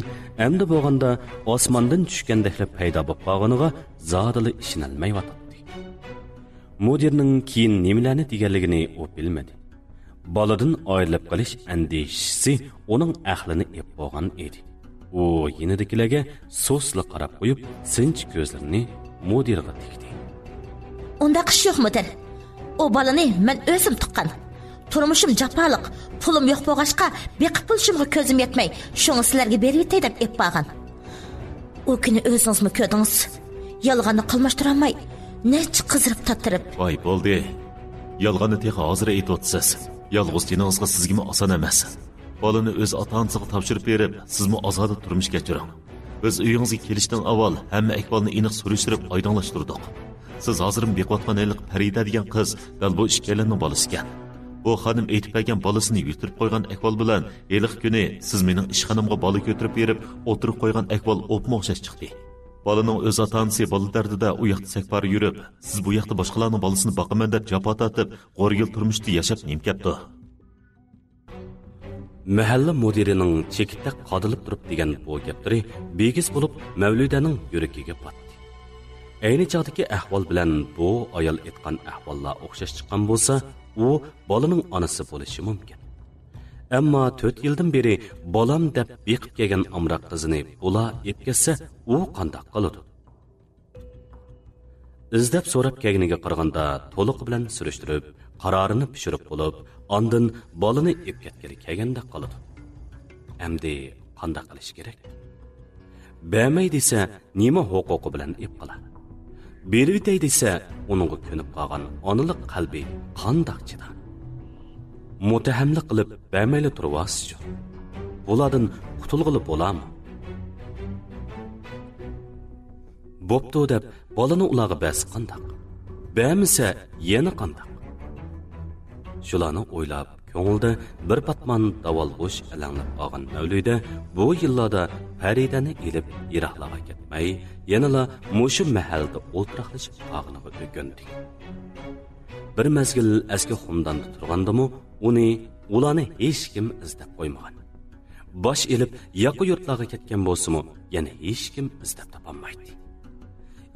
endi bo'lganda osmondan tushgandek paydo bo'lib qolganiga zodili ishonolmayotdi. Mudirning keyin nimalarni deganligini u bilmadi. Boladan ayrilib qolish andishisi uning aqlini ep bo'lgan edi. U yenidagilarga so'sli qarab qo'yib, sinch ko'zlarini mudirga tikdi. Unda qish yo'q mudir. O balani men o'zim tuqqan. Turmushim jafoliq, pulim yo'q bo'lg'achqa, beqib pulishimga ko'zim yetmay, shuni sizlarga berib yetay deb ep bo'lgan. O kuni o'zingizmi ko'rdingiz? Yolg'onni qilmashtirolmay, nech qizirib tatirib. Voy bo'ldi. Yolg'onni tex hozir aytibsiz. Yolg'iz jiningizga sizga oson emas. Bolani o'z ota-onasiga topshirib berib, sizmi ozoda turmush kechiring. Biz uyingizga kelishdan avval hamma ahvolni aniq surishtirib oydinlashtirdik. Siz hozir beqiyotgan ayliq Farida degan qiz dal bu ishkalarning bolasi ekan. Bu xonim aytib bergan bolasini yutirib qo'ygan ahvol bilan eliq kuni siz mening ishxonamga bola ko'tarib berib, o'tirib qo'ygan ahvol o'pma o'xshash chiqdi. Bolaning o'z ota-onasi bola dardida u yoqda sakpar yurib, siz bu yoqda boshqalarning bolasini boqaman deb jafo tortib, g'o'rgil turmushda yashab nimkapti. Mahalla mudirining chekitda qodilib turib degan bu gaplari begiz bo'lib Mavludaning yuragiga botdi. Ayni chog'dagi ahvol bilan bu ayol aytgan ahvollar o'xshash chiqqan bo'lsa, u bolaning onasi bo'lishi mumkin. Ammo 4 yildan beri bolam deb beqib kelgan amroq qizini ular etkazsa, u qandoq qiladi? Izdab so'rab kelganiga qaraganda to'liq bilan surishtirib, qarorini pishirib bo'lib, ondan bolani etkazgani kelganda qoladi. Endi qandoq qilish kerak? Bermay desa, nima huquqi bilan ep qiladi? Beribday desa, uningga ko'nib qolgan onalik qalbi qandoq chidar? Mutahamlik qilib bermayli turvasiz. Bulardan qutulg'ili bo'larmi? Bo'pti deb bolani ularga bersa qandoq? Bermasa yana qandoq? Shularni o'ylab, ko'ngilda bir patman davolg'ush alanglab olgan Mavluda bu yillarda Faridani elib Iroqlarga ketmay, yanala mushu mahallada o'ltiraqlashib qolganiga o'kindi. Bir mezgil eski xumdanda turgandimi, ularni hech kim izlab qo'ymagan. Bosh elib yaqi yurtlarga ketgan bo'lsa-mu, yana hech kim izlab topolmaydi.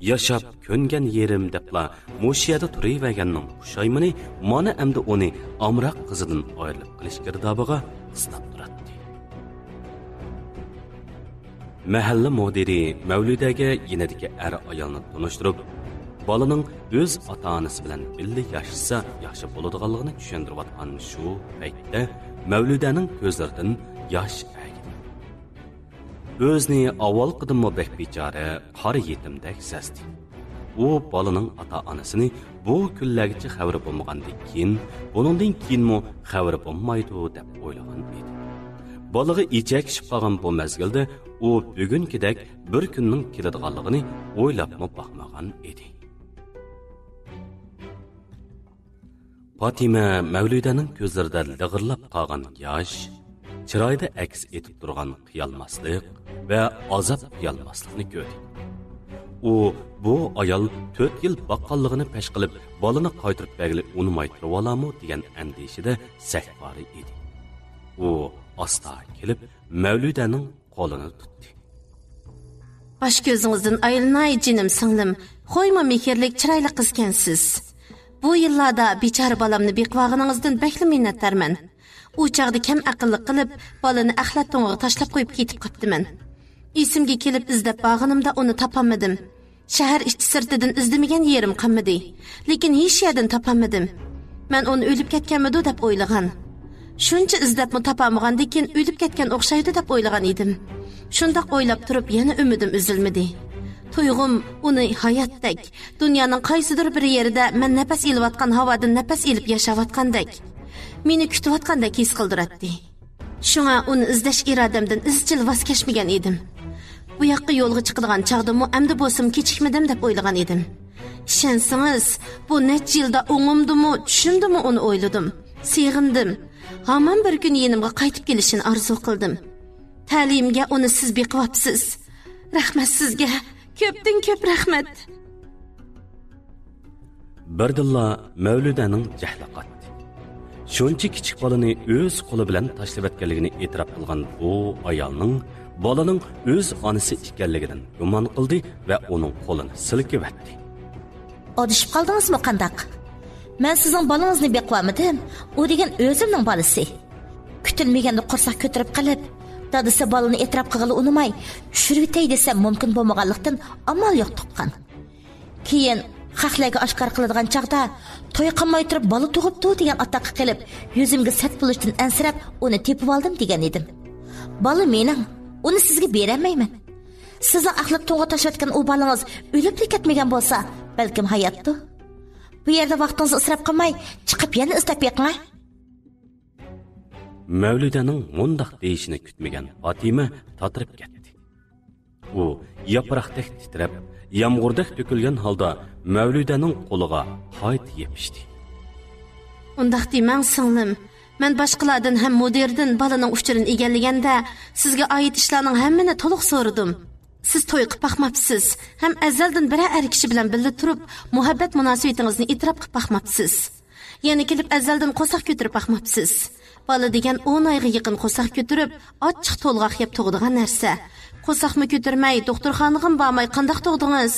Yashab ko'ngan yerim debla mushiyada turaverganning pushaymini mana endi uni amroq qizidan ayrilib qilish girdobiga qistab turadi. Mahalla mudiri Mavludaga yinadagi er ayolni tanishtirib, bolaning o'z ota-onasi bilan birga yashasa yaxshi bo'ladiganligini tushuntirib atgan shu paytda Mavludaning ko'zlaridan yosh agdi. O'zini avval qidimmo bek bechora qari yetimdek sezdi. U bolaning ota-onasini bu kunlargacha xabari bo'lmagandan keyin, buningdan keyinmi xabari bo'lmaydi deb o'ylagan edi. Bolaga ichakishib qolgan bu mezgilda u bugünkidek bir kunning keladiganligini o'ylabmi baxmagan edi. Fatima Mavludaning ko'zlarida lig'irlab qolgan yosh, chiroyda aks etib turgan qiyalmaslik va azob qiyalmaslikni ko'rdi. U bu ayol 4 yil baqqalligini pesh qilib, bolani qaytirib bergili unmay turib olarmi degan andishida sakbari edi. U asta kelib Mavludaning qo'lini tutdi. Baş gözünüzden ayılnay cinim singlim, qo'yma mehrlik chiroyli qizkansiz. Bu yillarda bechora bolamni beqvog'iningizdan bekli minnatdarman. U chaqda kam aqlli qilib, bolani axlat to'ng'iga tashlab qo'yib ketib qoptiman. Esimga kelib izlab bag'inimda uni topolmadim. Shahar ichki sirtidan izlamagan yerim qolmadi, lekin hech yerdan topolmadim. Men uni o'lib ketganmidi deb o'ylagan. Shuncha izlabmi topolmagandan keyin o'lib ketgan o'xshaydi deb o'ylagan edim. Shundoq o'ylab turib yana umidim uzilmadi. Tuyg'um uni hayotdek, dunyoning qaysidir bir yerida men nafas ilayotgan havodan nafas ilib yashayotgandek, meni kutayotgandek his qildiradi. Shunga uni izlash irodamdan izchil voz kechmagan edim. Bu yoqqa yo'lga chiqadigan chaqdimi, endi bo'lsam kechikmadim deb o'ylagan edim. Ishonsangiz, bu necha yilda o'ngimdimi, tushundimmi uni o'yladim, seg'indim. Hamon bir kun yenimga qaytib kelishini orzu qildim. Ta'limga uni siz beqiyapsiz. Rahmat sizga. Ko'pdan ko'p rahmat. Birdilla Mavludaning jahli qotdi. Shuncha kichik bolani o'z qo'li bilan tashlab etganligini e'tirof qilgan bu ayolning bolaning o'z onasi ekanligidan gumon qildi va uning qo'lini silkib etdi. Odishib qoldingizmi qandaq? Men sizning bolangizni beqiyamadim. U degan o'zimning bolasi. Kutilmaganda qursoq ko'tarib qilib, dadasi bolani e'tirof qilg'ili unimay, tushirib etay desa mumkin bo'lmaganlikdan amal yo'q tuqqan. Keyin xalqlarga oshkor qiladigan chaqda to'y qilmay turib bola tug'ibdi degan ataqqa qilib, yuzimga sat bo'lishdan ansirab uni tepib oldim degan edim. Bola mening, uni sizga bermayman. Sizning aqlib to'g'ri tashlatgan u bolangiz o'lib ketmagan bo'lsa, balkim hayotdir. Bu yerda vaqtingizni isrof qilmay, chiqib yana istab yiqing. Mavludaning mundaq deyishini kutmagan Fatima tatirib ketdi. U yaproqdek titrab, yomg'irdak to'kilgan holda Mavludaning qo'liga hayt yepishdi. Undaq demang singlim. Men boshqalardan ham mudirdan balaning uchirini egallaganda, sizga oid ishlarning hammani to'liq so'radim. Siz to'y qilib baxmabsiz, ham azaldan biror kishi bilan birga turib, muhabbat munosabatingizni e'tirof qilib baxmabsiz. Yana kelib azaldan qo'saq ko'tirib baxmabsiz. Bala degan 10 oyga yaqin qo'saq ko'tirib, ochiq to'lg'aq yeb tug'digan narsa. Qo'saqmi ko'tirmay, doktorxonaga bormay qanday tug'dingiz?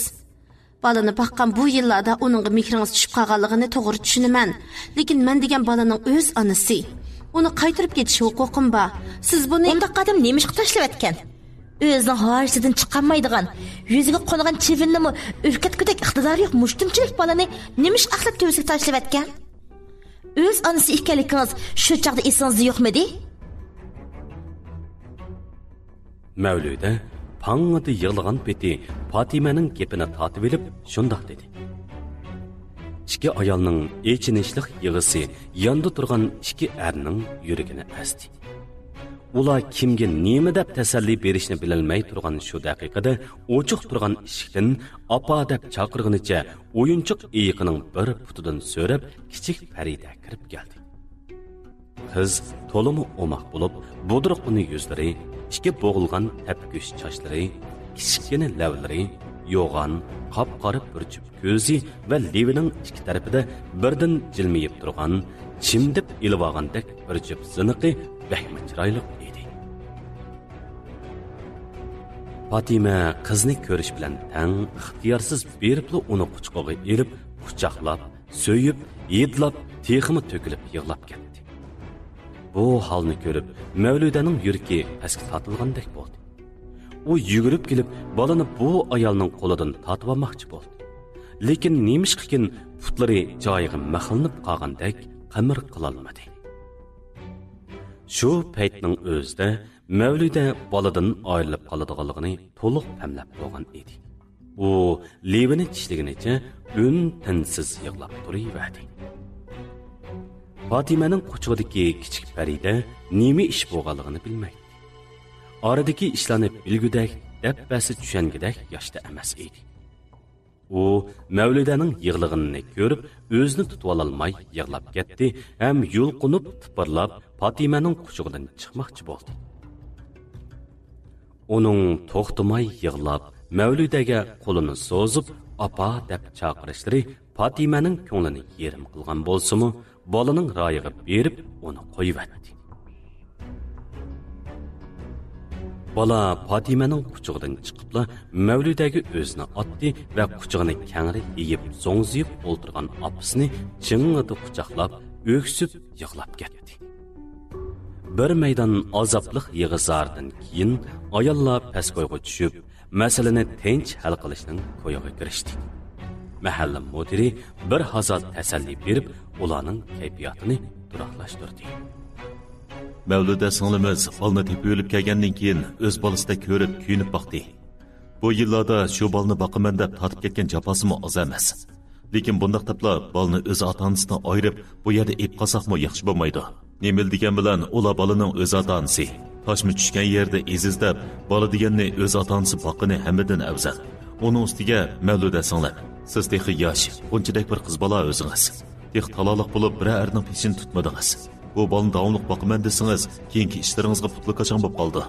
Balani baqqan bu yillarda onunğa mehringiz tushib qolganligini to'g'ri tushunaman. Lekin men degan balaning o'z onasi. Uni qaytarib ketish huquqim bor. Siz buni Undaq qadam nemishqa tashlab etgan? O'zining hojisidan chiqolmaydigan, yuziga qo'ngan chivinnimi o'rkatkudek iqtidori yo'q mushtumchilik balani nemish aqlab tövsiga tashlab etgan? O'z onasi ekanligingiz shu chaqda esingizda yo'qmidi? Mavluda pang'ida yig'ilgan peti Fatimaning gapini tatib olib, shundoq dedi. İki ayolning echinishlik yig'isi yonda turgan ikki erning yuragini asdi. Ular kimga nima deb tasalli berishni bilolmay turgan shu daqiqada ochiq turgan eshikdan apa deb chaqirganicha o'yinchoq iyiqining bir putidan so'rab kichik Farida kirib keldi. Qiz to'limi o'maq bo'lib, budruqni yuzlari, ikki bo'g'ilgan tapkush sochlari, kichkina lavlari, yo'g'on, qop-qora bir jup ko'zi va levining ikki tarafida birdan jilmayib turgan, chimdib ilib olgandek bir jup ziniqi bahma chiroyli edi. Fatima qizni ko'rish bilan tang ixtiyorsiz beribli uni quchqog'iga elib, quchoqlab, so'yib, yedlab, teximi to'kilib yig'lab ketdi. Bu holni ko'rib, Mavludaning yuragi pastga tortilgandek bo'ldi. U yugurib kelib, balani bu ayolning qo'lidan tortib olmoqchi bo'ldi. Lekin nemishqikin putlari joyiga maxilnib qolgandek qamir qila olmadi. Shu paytning o'zida Mavluda baladan ayrilib qoladiganligini to'liq famlab qo'ygan edi. U levini tishlaganicha tinsiz yig'lab turaverdi. Fatimaning quchog'idagi kichik Farida nima ish bo'lganligini bilmaydi. Oradagi ishlarni bilgudak, dabbasi tushangidek yoshda emas edi. U Mavludaning yig'lig'ini ko'rib, o'zini tutib ololmay yig'lab ketdi, ham yulqinib tipirlab Fatimaning quchog'idan chiqmoqchi bo'ldi. Uning to'xtamay yig'lab, Mavludaga qo'lini so'zib, "Apa" deb chaqirishlari Fatimaning ko'nglini yerim qilgan bo'lsa-mu, bolaning royiga berib, uni qo'yibdi. Bola Fatimaning quchog'idan chiqibla Mavludaga o'zini otdi va quchog'ini kangri yeyib, zo'ngziyib o'ltirgan opasini ching'ida quchoqlab, o'ksib yig'lab ketdi. Bir maydon azobliq yig'izardan keyin ayollar pastgo'yga tushib, masalani tinch hal qilishning ko'yiga kirishdi. Mahalla mudiri bir hazal tasalli berib, ularning kayfiyatini turaqlashtirdi. Mavluda singlimiz balni tepib o'lib kelgandan keyin o'z bolasida ko'rib, kuyinib boqdi. Bu yillarda shu balni boqaman deb tatib ketgan jafosimi oz emas. Lekin bundaq tapla balni o'z ota-onasidan ayirib, bu yerda ep qolsaqmi yaxshi bo'lmaydi. Nima degan bilan ular balaning o'z ota-onasi. Toshmi tushgan yerda ezizlab, bola deganni o'z ota-onasi boqqani hammadan afzal. Uning ustiga Mavluda singlim, siz texi yosh, bunchadek bir qiz bola o'zingiz. Tex talaloq bo'lib, bir erning peshini tutmadingiz. Bu balni davomliq boqaman desangiz, keyingi ishlaringizga putli qachon bo'lib qoldi.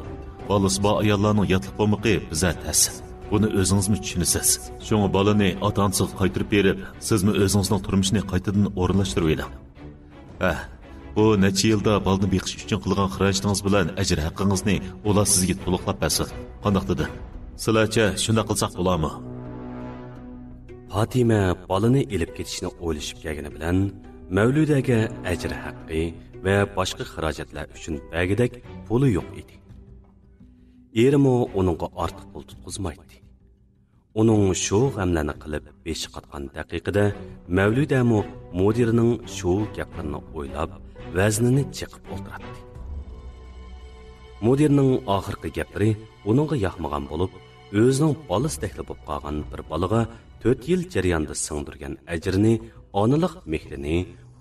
Balasi bor ayollarning yotliq bo'lmoqi bizga tas. Buni o'zingizmi tushunasiz? Shunga balani ota-onasiga qaytarib berib, sizmi o'zingizning turmushini qaytadan o'rinlashtirib eling. Bu necha yilda balni beqish uchun qilgan xarajlaringiz bilan ajr haqqingizni ular sizga to'liqlab bersin. Qanday dedi? Sizlarcha shunday qilsak bo'ladimi? Fatima balani elib ketishni o'ylashib kelgani bilan Mavludaga ajr haqqi va boshqa xarajatlar uchun bagidek puli yo'q edi. Erimo uningga ortiq pul tutqizmaydi. Uning shu g'amlarni qilib besh qatgan daqiqada Mavludamo mudirining shu gaplarini o'ylab, vaznini chiqib o'tiradi. Mudirning oxirgi gaplari uningga yoqmagan bo'lib, o'zining bolasdekli bo'lib qolgan bir bolaga 4 yil jarayonda singdirgan ajrini, onalik mehrini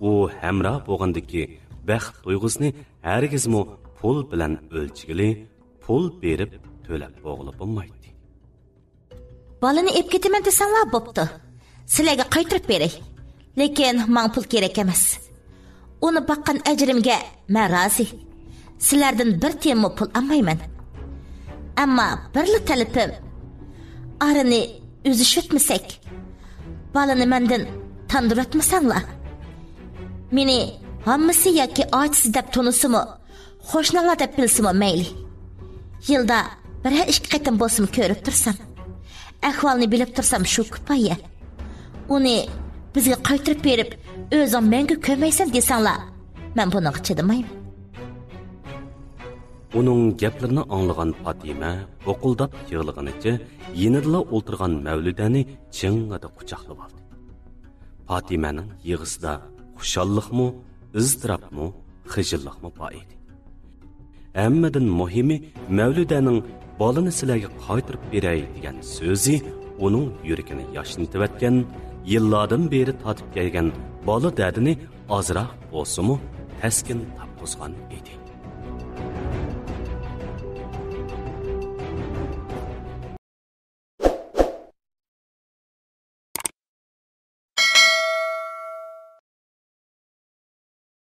u hamroh bo'lgandagi baxt tuyg'usini hargizmi pul bilan o'lchigili, pul berib to'lab bo'g'ilib bo'lmaydi. Balani ep ketaman desanglar bo'pti. Sizlarga qaytarib beray. Lekin men pul kerak emas. Uni baqqan ajrimga men rozi. Sizlardan bir tiyinmi pul olmayman. Ammo birli talabim arini üzüşütmesek, balani mendan tandiratmasanglar. Meni hammasi yoki ojiz deb tunusimi, qo'shnilar deb bilsimi mayli. Yilda bir ikki qatim bo'lsin ko'rib tursam, ahvolni bilib tursam shu kifoya. Uni bizga qaytarib berib, o'zing menga ko'maysan desanglar, men buni chidamayman. Uning gaplarini anglagan Fatima o'qildab yig'ilganicha yenidla o'ltirgan Mavludani chingada quchoqlab oldi. Fatimaning yig'isida xushalliqmi, iztirobmi, xijilliqmi bor edi. Hammadan muhimi Mavludaning bolani sizlarga qaytarib beray degan so'zi uning yuragini yoshnatayotgan, yillardan beri tatib kelgan bola dardini ozroq bo'lsa-mu taskin topqizgan edi.